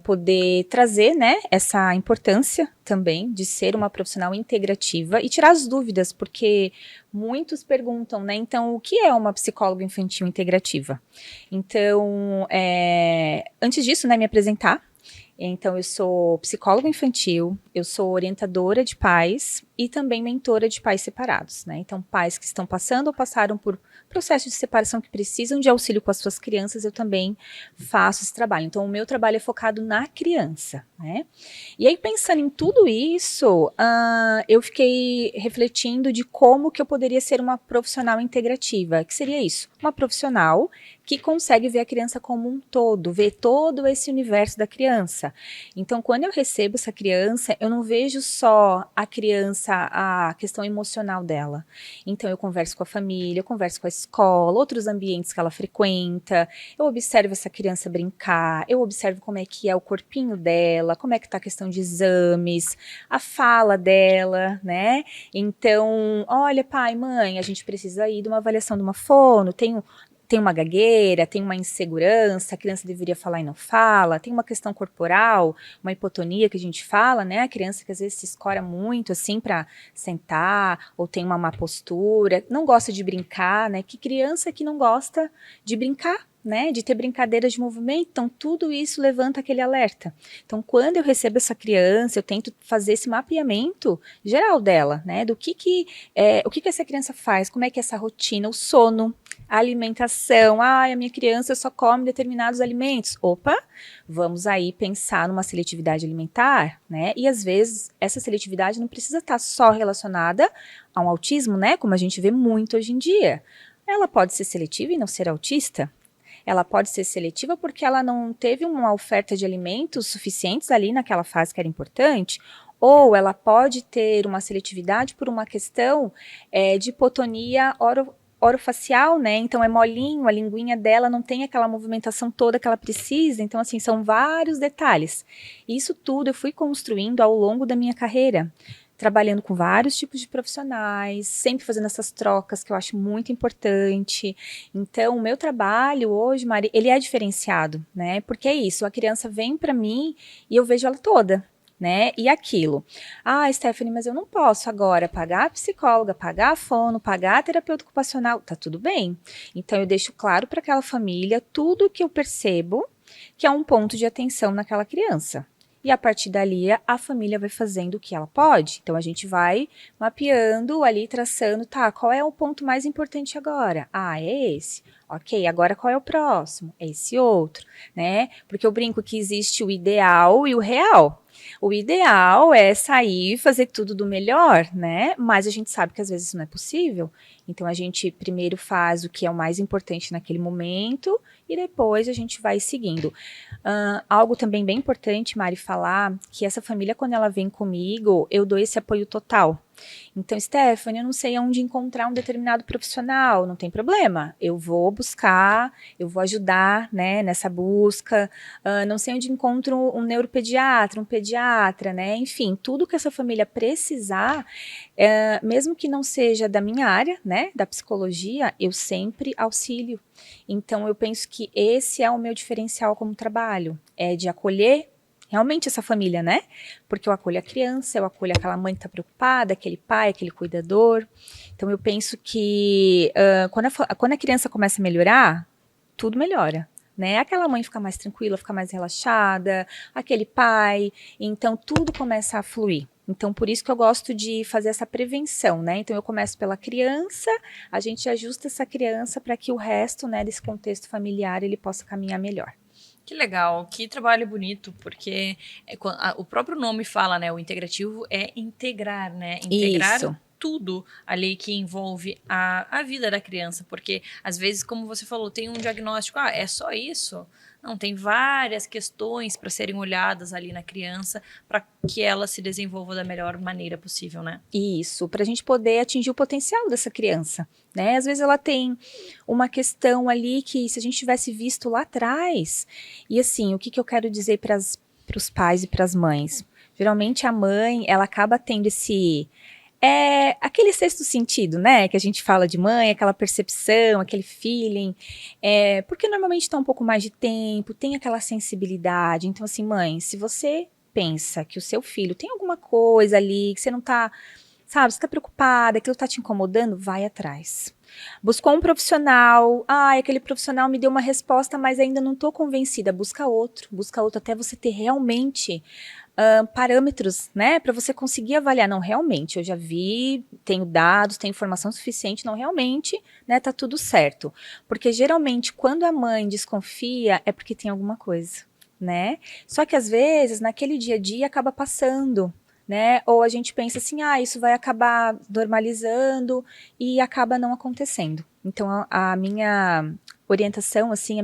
poder trazer, né, essa importância também de ser uma profissional integrativa e tirar as dúvidas, porque muitos perguntam, né, então o que é uma psicóloga infantil integrativa? Então, antes disso, né, me apresentar. Então, eu sou psicóloga infantil, eu sou orientadora de pais e também mentora de pais separados, né? Então, pais que estão passando ou passaram por processo de separação que precisam de auxílio com as suas crianças, eu também faço esse trabalho. Então, o meu trabalho é focado na criança, né? E aí, pensando em tudo isso, eu fiquei refletindo de como que eu poderia ser uma profissional integrativa. Que seria isso? Uma profissional que consegue ver a criança como um todo, ver todo esse universo da criança. Então, quando eu recebo essa criança, eu não vejo só a criança, a questão emocional dela. Então, eu converso com a família, eu converso com a escola, outros ambientes que ela frequenta, eu observo essa criança brincar, eu observo como é que é o corpinho dela, como é que tá a questão de exames, a fala dela, né? Então, olha, pai, mãe, a gente precisa ir de uma avaliação de uma fono, tem uma gagueira, tem uma insegurança, a criança deveria falar e não fala, tem uma questão corporal, uma hipotonia que a gente fala, né? A criança que às vezes se escora muito, assim, para sentar, ou tem uma má postura, não gosta de brincar, né? Que criança que não gosta de brincar, né, de ter brincadeiras de movimento, então tudo isso levanta aquele alerta. Então, quando eu recebo essa criança, eu tento fazer esse mapeamento geral dela, né, do o que essa criança faz, como é que é essa rotina, o sono, a alimentação, a minha criança só come determinados alimentos. Opa, vamos aí pensar numa seletividade alimentar, né, e às vezes essa seletividade não precisa estar só relacionada a um autismo, né, como a gente vê muito hoje em dia. Ela pode ser seletiva e não ser autista. Ela pode ser seletiva porque ela não teve uma oferta de alimentos suficientes ali naquela fase que era importante, ou ela pode ter uma seletividade por uma questão de hipotonia orofacial, né? Então é molinho, a linguinha dela não tem aquela movimentação toda que ela precisa, então assim, são vários detalhes. Isso tudo eu fui construindo ao longo da minha carreira, trabalhando com vários tipos de profissionais, sempre fazendo essas trocas que eu acho muito importante. Então, o meu trabalho hoje, Mari, ele é diferenciado, né? Porque é isso, a criança vem para mim e eu vejo ela toda, né? E aquilo. Ah, Stephanie, mas eu não posso agora pagar a psicóloga, pagar a fono, pagar a terapeuta ocupacional. Tá tudo bem. Então, eu deixo claro para aquela família tudo que eu percebo que é um ponto de atenção naquela criança. E a partir dali, a família vai fazendo o que ela pode. Então, a gente vai mapeando ali, traçando, tá, qual é o ponto mais importante agora? Ah, é esse. Ok, agora qual é o próximo? É esse outro, né? Porque eu brinco que existe o ideal e o real. O ideal é sair e fazer tudo do melhor, né? Mas a gente sabe que às vezes isso não é possível. Então, a gente primeiro faz o que é o mais importante naquele momento e depois a gente vai seguindo. Algo também bem importante, Mari, falar, que essa família, quando ela vem comigo, eu dou esse apoio total. Então, Stephanie, eu não sei onde encontrar um determinado profissional, não tem problema, eu vou buscar, eu vou ajudar, né, nessa busca, não sei onde encontro um neuropediatra, um pediatra, né, enfim, tudo que essa família precisar, mesmo que não seja da minha área, né, da psicologia, eu sempre auxilio. Então, eu penso que esse é o meu diferencial como trabalho, é de acolher realmente essa família, né? Porque eu acolho a criança, eu acolho aquela mãe que está preocupada, aquele pai, aquele cuidador. Então, eu penso que quando a criança começa a melhorar, tudo melhora, né? Aquela mãe fica mais tranquila, fica mais relaxada, aquele pai, então tudo começa a fluir. Então, por isso que eu gosto de fazer essa prevenção, né? Então, eu começo pela criança, a gente ajusta essa criança para que o resto, né, desse contexto familiar, ele possa caminhar melhor. Que legal, que trabalho bonito, porque o próprio nome fala, né? O integrativo é integrar, né? Integrar Isso. tudo ali que envolve a vida da criança, porque às vezes, como você falou, tem um diagnóstico, é só isso? Não, tem várias questões para serem olhadas ali na criança para que ela se desenvolva da melhor maneira possível, né? Isso, para a gente poder atingir o potencial dessa criança, né? Às vezes ela tem uma questão ali que se a gente tivesse visto lá atrás, e assim, o que eu quero dizer para os pais e para as mães? Geralmente a mãe, ela acaba tendo aquele sexto sentido, né, que a gente fala de mãe, aquela percepção, aquele feeling, porque normalmente está um pouco mais de tempo, tem aquela sensibilidade. Então, assim, mãe, se você pensa que o seu filho tem alguma coisa ali, que você não tá, sabe, você tá preocupada, aquilo tá te incomodando, vai atrás. Buscou um profissional, aquele profissional me deu uma resposta, mas ainda não tô convencida, busca outro até você ter realmente parâmetros, né, para você conseguir avaliar, não, realmente, eu já vi, tenho dados, tenho informação suficiente, não, realmente, né, tá tudo certo. Porque geralmente, quando a mãe desconfia, é porque tem alguma coisa, né? Só que às vezes, naquele dia a dia, acaba passando, né? Ou a gente pensa assim, isso vai acabar normalizando e acaba não acontecendo. Então, a minha orientação, assim,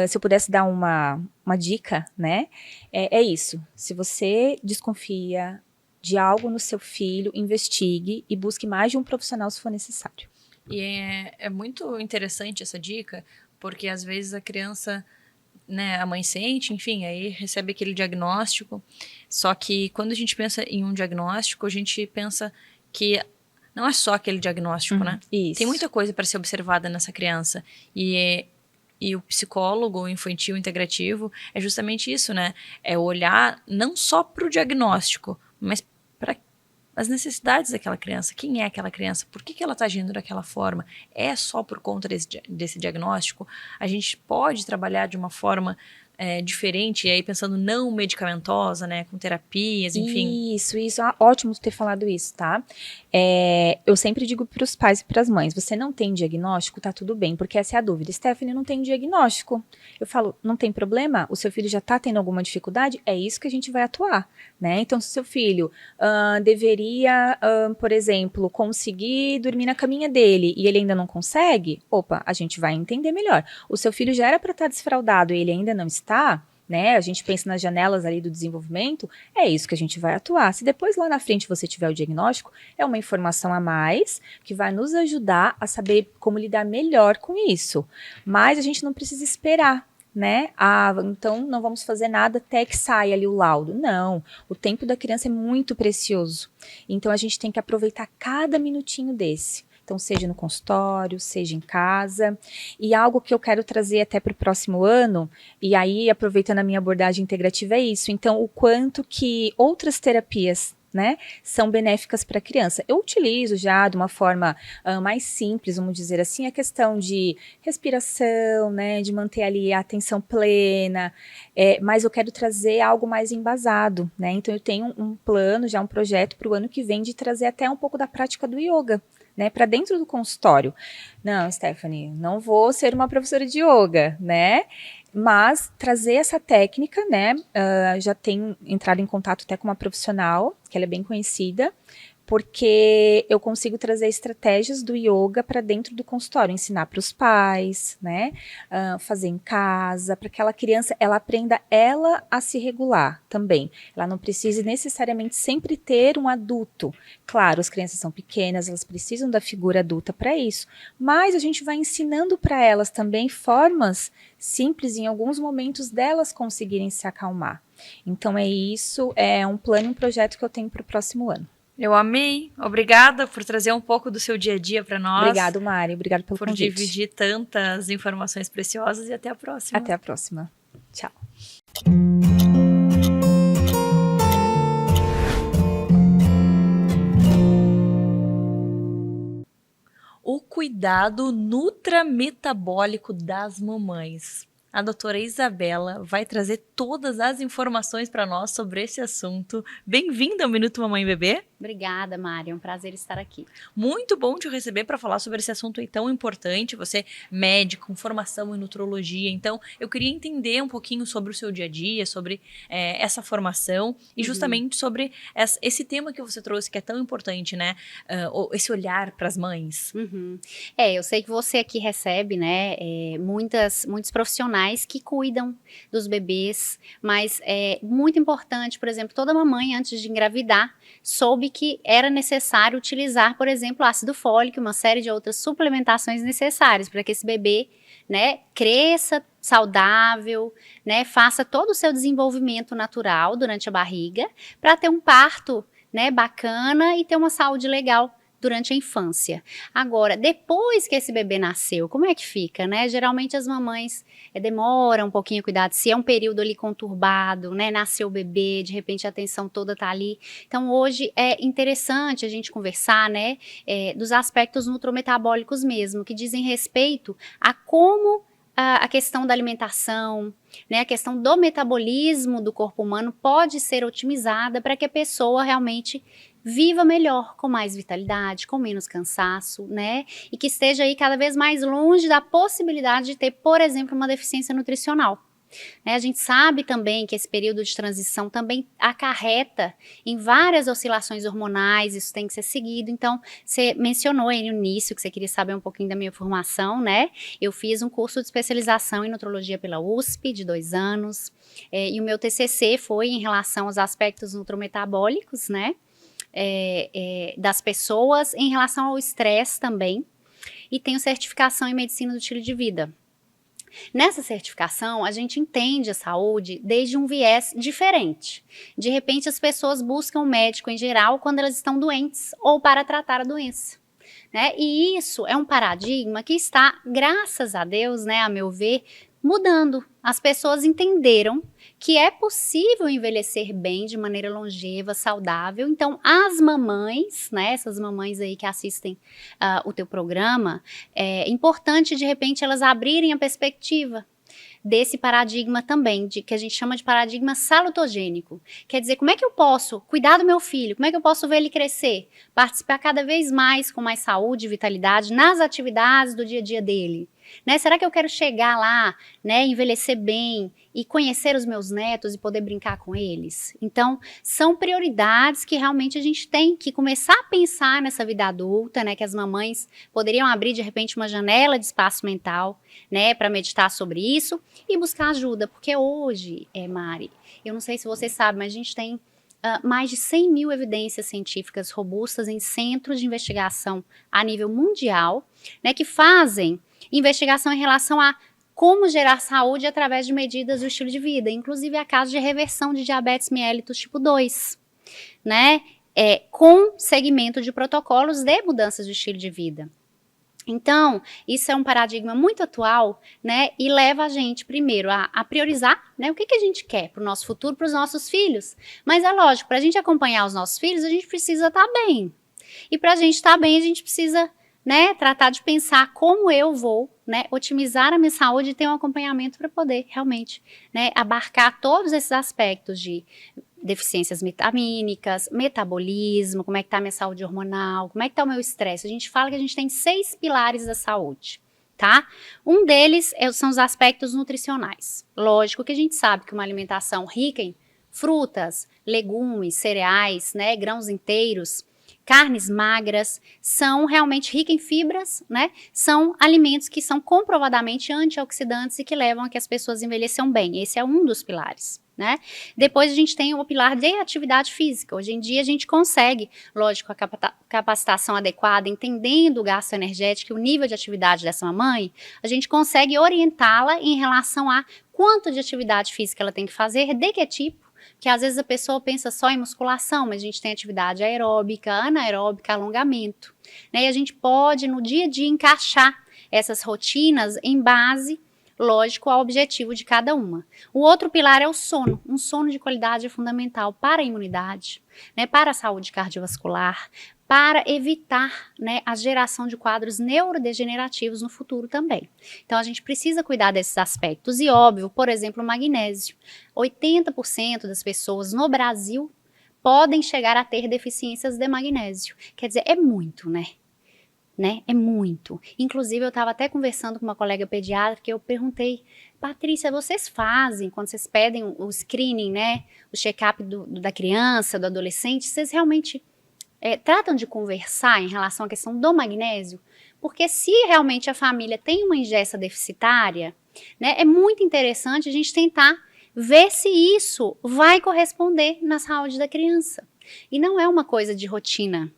se eu pudesse dar uma dica, né, é isso. Se você desconfia de algo no seu filho, investigue e busque mais de um profissional se for necessário. E é muito interessante essa dica, porque às vezes a criança, né, a mãe sente, enfim, aí recebe aquele diagnóstico, só que quando a gente pensa em um diagnóstico, a gente pensa que não é só aquele diagnóstico, né? Isso. Tem muita coisa para ser observada nessa criança. E o psicólogo infantil integrativo é justamente isso, né? É olhar não só para o diagnóstico, mas para as necessidades daquela criança. Quem é aquela criança? Por que ela está agindo daquela forma? É só por conta desse diagnóstico? A gente pode trabalhar de uma forma diferente, e aí pensando não medicamentosa, né? Com terapias, enfim. Isso. Ótimo tu ter falado isso, tá? Eu sempre digo para os pais e para as mães, você não tem diagnóstico, tá tudo bem, porque essa é a dúvida. Stephanie, não tem diagnóstico. Eu falo, não tem problema, o seu filho já tá tendo alguma dificuldade, é isso que a gente vai atuar, né? Então, se o seu filho deveria, por exemplo, conseguir dormir na caminha dele e ele ainda não consegue, a gente vai entender melhor. O seu filho já era para estar desfraldado e ele ainda não está, né? A gente pensa nas janelas ali do desenvolvimento, é isso que a gente vai atuar. Se depois lá na frente você tiver o diagnóstico, é uma informação a mais que vai nos ajudar a saber como lidar melhor com isso. Mas a gente não precisa esperar, né? Então não vamos fazer nada até que saia ali o laudo. Não, o tempo da criança é muito precioso. Então a gente tem que aproveitar cada minutinho desse. Então, seja no consultório, seja em casa. E algo que eu quero trazer até para o próximo ano, e aí, aproveitando a minha abordagem integrativa, é isso. Então, o quanto que outras terapias, né, são benéficas para a criança. Eu utilizo já de uma forma mais simples, vamos dizer assim, a questão de respiração, né, de manter ali a atenção plena, mas eu quero trazer algo mais embasado, né, então eu tenho um plano, já um projeto para o ano que vem de trazer até um pouco da prática do yoga, né, para dentro do consultório. Não, Stephanie, não vou ser uma professora de yoga, né, mas trazer essa técnica, né, já tenho entrado em contato até com uma profissional, que ela é bem conhecida, porque eu consigo trazer estratégias do yoga para dentro do consultório, ensinar para os pais, né, fazer em casa, para que aquela criança, ela aprenda ela a se regular também. Ela não precise necessariamente sempre ter um adulto. Claro, as crianças são pequenas, elas precisam da figura adulta para isso, mas a gente vai ensinando para elas também formas simples em alguns momentos delas conseguirem se acalmar. Então é isso, é um plano e um projeto que eu tenho para o próximo ano. Eu amei. Obrigada por trazer um pouco do seu dia a dia para nós. Obrigado, Mari. Obrigado pelo convite. Por dividir tantas informações preciosas e até a próxima. Até a próxima. Tchau. O cuidado nutrametabólico das mamães. A doutora Isabela vai trazer todas as informações para nós sobre esse assunto. Bem-vinda ao Minuto Mamãe e Bebê. Obrigada, Mari. É um prazer estar aqui. Muito bom te receber para falar sobre esse assunto aí tão importante. Você, médico, com formação em nutrologia. Então, eu queria entender um pouquinho sobre o seu dia a dia, sobre essa formação e justamente sobre esse tema que você trouxe, que é tão importante, né? Esse olhar para as mães. Eu sei que você aqui recebe, né, muitos profissionais que cuidam dos bebês, mas é muito importante, por exemplo, toda mamãe, antes de engravidar, soube que era necessário utilizar, por exemplo, ácido fólico e uma série de outras suplementações necessárias para que esse bebê, né, cresça saudável, né, faça todo o seu desenvolvimento natural durante a barriga, para ter um parto, né, bacana e ter uma saúde legal durante a infância. Agora, depois que esse bebê nasceu, como é que fica, né? Geralmente as mamães demoram um pouquinho a cuidar, se é um período ali conturbado, né? Nasceu o bebê, de repente a atenção toda tá ali. Então, hoje é interessante a gente conversar, né? Dos aspectos nutrometabólicos mesmo, que dizem respeito a como a questão da alimentação, né, a questão do metabolismo do corpo humano pode ser otimizada para que a pessoa realmente viva melhor, com mais vitalidade, com menos cansaço, né, e que esteja aí cada vez mais longe da possibilidade de ter, por exemplo, uma deficiência nutricional. A gente sabe também que esse período de transição também acarreta em várias oscilações hormonais, isso tem que ser seguido. Então, você mencionou aí no início que você queria saber um pouquinho da minha formação, né? Eu fiz um curso de especialização em nutrologia pela USP, de 2 anos, e o meu TCC foi em relação aos aspectos nutrometabólicos, né? Das pessoas, em relação ao estresse também, e tenho certificação em medicina do estilo de vida. Nessa certificação, a gente entende a saúde desde um viés diferente. De repente, as pessoas buscam o médico em geral quando elas estão doentes ou para tratar a doença, né? E isso é um paradigma que está, graças a Deus, né, a meu ver, mudando. As pessoas entenderam que é possível envelhecer bem, de maneira longeva, saudável. Então, as mamães, né, essas mamães aí que assistem o teu programa, é importante, de repente, elas abrirem a perspectiva desse paradigma também, que a gente chama de paradigma salutogênico. Quer dizer, como é que eu posso cuidar do meu filho? Como é que eu posso ver ele crescer? Participar cada vez mais com mais saúde e vitalidade nas atividades do dia a dia dele. Né? Será que eu quero chegar lá, né, envelhecer bem e conhecer os meus netos e poder brincar com eles? Então, são prioridades que realmente a gente tem que começar a pensar nessa vida adulta, né, que as mamães poderiam abrir de repente uma janela de espaço mental, né, para meditar sobre isso e buscar ajuda, porque hoje, Mari, eu não sei se você sabe, mas a gente tem mais de 100 mil evidências científicas robustas em centros de investigação a nível mundial, né, que fazem investigação em relação a como gerar saúde através de medidas do estilo de vida, inclusive a caso de reversão de diabetes mellitus tipo 2, né, com segmento de protocolos de mudanças de estilo de vida. Então, isso é um paradigma muito atual, né, e leva a gente, primeiro, a priorizar, né, o que a gente quer para o nosso futuro, para os nossos filhos. Mas é lógico, para a gente acompanhar os nossos filhos, a gente precisa estar bem. E para a gente estar bem, a gente precisa, né, tratar de pensar como eu vou, né, otimizar a minha saúde e ter um acompanhamento para poder realmente, né, abarcar todos esses aspectos de deficiências vitamínicas, metabolismo, como é que está a minha saúde hormonal, como é que está o meu estresse. A gente fala que a gente tem 6 pilares da saúde, tá? Um deles são os aspectos nutricionais. Lógico que a gente sabe que uma alimentação rica em frutas, legumes, cereais, né, grãos inteiros, carnes magras, são realmente ricas em fibras, né? São alimentos que são comprovadamente antioxidantes e que levam a que as pessoas envelheçam bem. Esse é um dos pilares. Né? Depois a gente tem o pilar de atividade física. Hoje em dia a gente consegue, lógico, a capacitação adequada, entendendo o gasto energético e o nível de atividade dessa mamãe, a gente consegue orientá-la em relação a quanto de atividade física ela tem que fazer, de que tipo, que às vezes a pessoa pensa só em musculação, mas a gente tem atividade aeróbica, anaeróbica, alongamento, né? E a gente pode no dia a dia encaixar essas rotinas em base, lógico, ao objetivo de cada uma. O outro pilar é o sono. Um sono de qualidade é fundamental para a imunidade, né, para a saúde cardiovascular, para evitar, né, a geração de quadros neurodegenerativos no futuro também. Então, a gente precisa cuidar desses aspectos. E, óbvio, por exemplo, o magnésio. 80% das pessoas no Brasil podem chegar a ter deficiências de magnésio. Quer dizer, é muito, né? É muito. Inclusive, eu estava até conversando com uma colega pediatra que eu perguntei, Patrícia, vocês fazem, quando vocês pedem o screening, né, o check-up da criança, do adolescente, vocês realmente tratam de conversar em relação à questão do magnésio? Porque se realmente a família tem uma ingesta deficitária, né, é muito interessante a gente tentar ver se isso vai corresponder na saúde da criança. E não é uma coisa de rotina.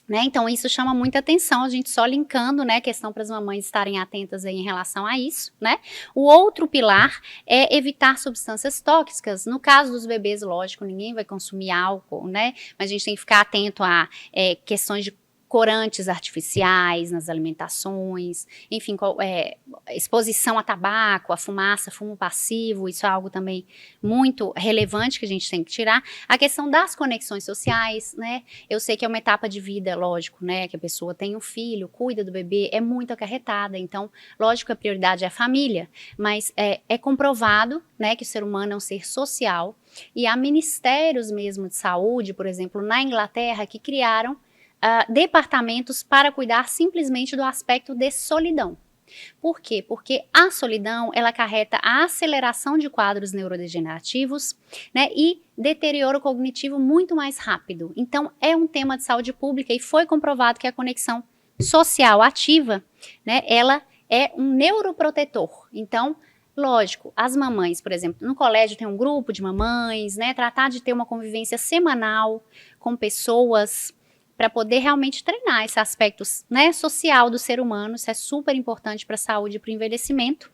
Né? Então, isso chama muita atenção, a gente só linkando, né, a questão para as mamães estarem atentas aí em relação a isso, né? O outro pilar é evitar substâncias tóxicas. No caso dos bebês, lógico, ninguém vai consumir álcool, né? Mas a gente tem que ficar atento a questões de corantes artificiais nas alimentações, enfim, exposição a tabaco, a fumaça, fumo passivo, isso é algo também muito relevante que a gente tem que tirar. A questão das conexões sociais, né? Eu sei que é uma etapa de vida, lógico, né? Que a pessoa tem um filho, cuida do bebê, é muito acarretada, então, lógico que a prioridade é a família, mas é comprovado, né, que o ser humano é um ser social e há ministérios mesmo de saúde, por exemplo, na Inglaterra, que criaram departamentos para cuidar simplesmente do aspecto de solidão. Por quê? Porque a solidão, ela acarreta a aceleração de quadros neurodegenerativos, né, e deterioro cognitivo muito mais rápido. Então, é um tema de saúde pública e foi comprovado que a conexão social ativa, né, ela é um neuroprotetor. Então, lógico, as mamães, por exemplo, no colégio tem um grupo de mamães, né, tratar de ter uma convivência semanal com pessoas para poder realmente treinar esse aspecto, né, social do ser humano. Isso é super importante para a saúde e para o envelhecimento.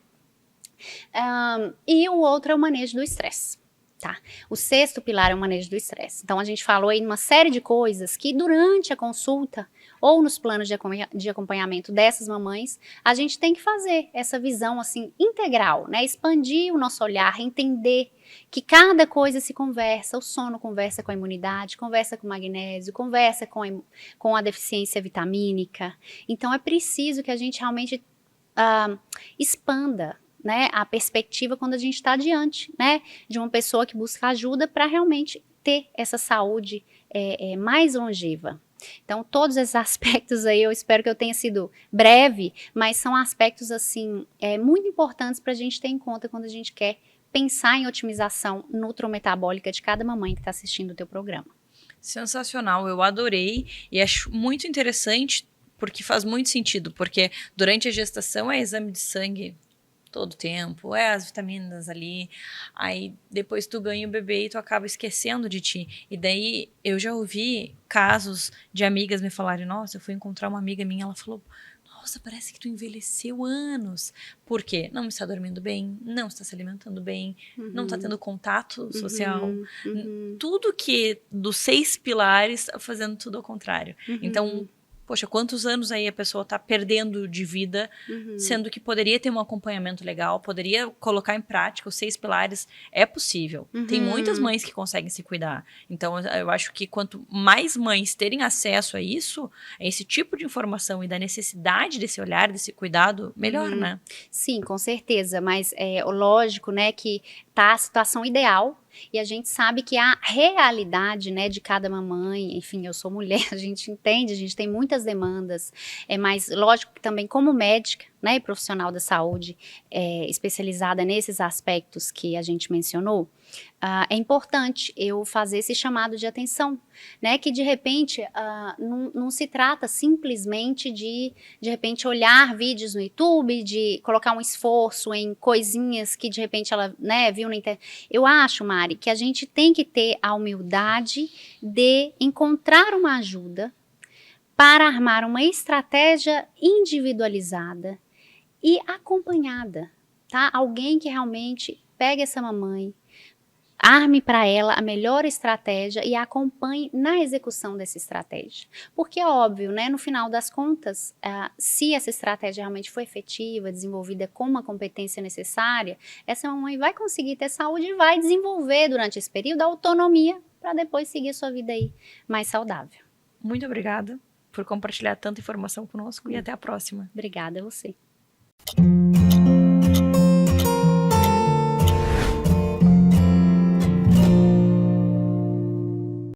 E o outro é o manejo do estresse. Tá? O sexto pilar é o manejo do estresse. Então, a gente falou aí uma série de coisas que durante a consulta ou nos planos de acompanhamento dessas mamães, a gente tem que fazer essa visão assim integral, né? Expandir o nosso olhar, entender que cada coisa se conversa, o sono conversa com a imunidade, conversa com o magnésio, conversa com a deficiência vitamínica. Então, é preciso que a gente realmente expanda, né, a perspectiva quando a gente está diante, né, de uma pessoa que busca ajuda para realmente ter essa saúde mais longeva. Então, todos esses aspectos aí, eu espero que eu tenha sido breve, mas são aspectos, assim, muito importantes para a gente ter em conta quando a gente quer pensar em otimização nutrometabólica de cada mamãe que está assistindo o teu programa. Sensacional, eu adorei e acho muito interessante, porque faz muito sentido, porque durante a gestação é exame de sangue todo tempo, as vitaminas ali, aí depois tu ganha o bebê e tu acaba esquecendo de ti. E daí eu já ouvi casos de amigas me falarem, nossa, eu fui encontrar uma amiga minha, ela falou, nossa, parece que tu envelheceu anos. Por quê? Não está dormindo bem, não está se alimentando bem, não está tendo contato social. Tudo que dos 6 pilares está fazendo tudo ao contrário. Então, poxa, quantos anos aí a pessoa está perdendo de vida, sendo que poderia ter um acompanhamento legal, poderia colocar em prática os 6 pilares, é possível. Tem muitas mães que conseguem se cuidar. Então, eu acho que quanto mais mães terem acesso a isso, a esse tipo de informação e da necessidade desse olhar, desse cuidado, melhor, né? Sim, com certeza, mas lógico, né, que tá a situação ideal. E a gente sabe que a realidade, né, de cada mamãe, enfim, eu sou mulher, a gente entende, a gente tem muitas demandas, mas lógico que também como médica, né, e profissional da saúde especializada nesses aspectos que a gente mencionou, é importante eu fazer esse chamado de atenção, né, que de repente não se trata simplesmente de repente olhar vídeos no YouTube, de colocar um esforço em coisinhas que de repente ela, né, viu na internet. Eu acho, Mari, que a gente tem que ter a humildade de encontrar uma ajuda para armar uma estratégia individualizada e acompanhada, tá? Alguém que realmente pegue essa mamãe, arme para ela a melhor estratégia e a acompanhe na execução dessa estratégia. Porque é óbvio, né? No final das contas, se essa estratégia realmente for efetiva, desenvolvida com uma competência necessária, essa mamãe vai conseguir ter saúde e vai desenvolver durante esse período a autonomia para depois seguir a sua vida aí mais saudável. Muito obrigada por compartilhar tanta informação conosco e até a próxima. Obrigada a você.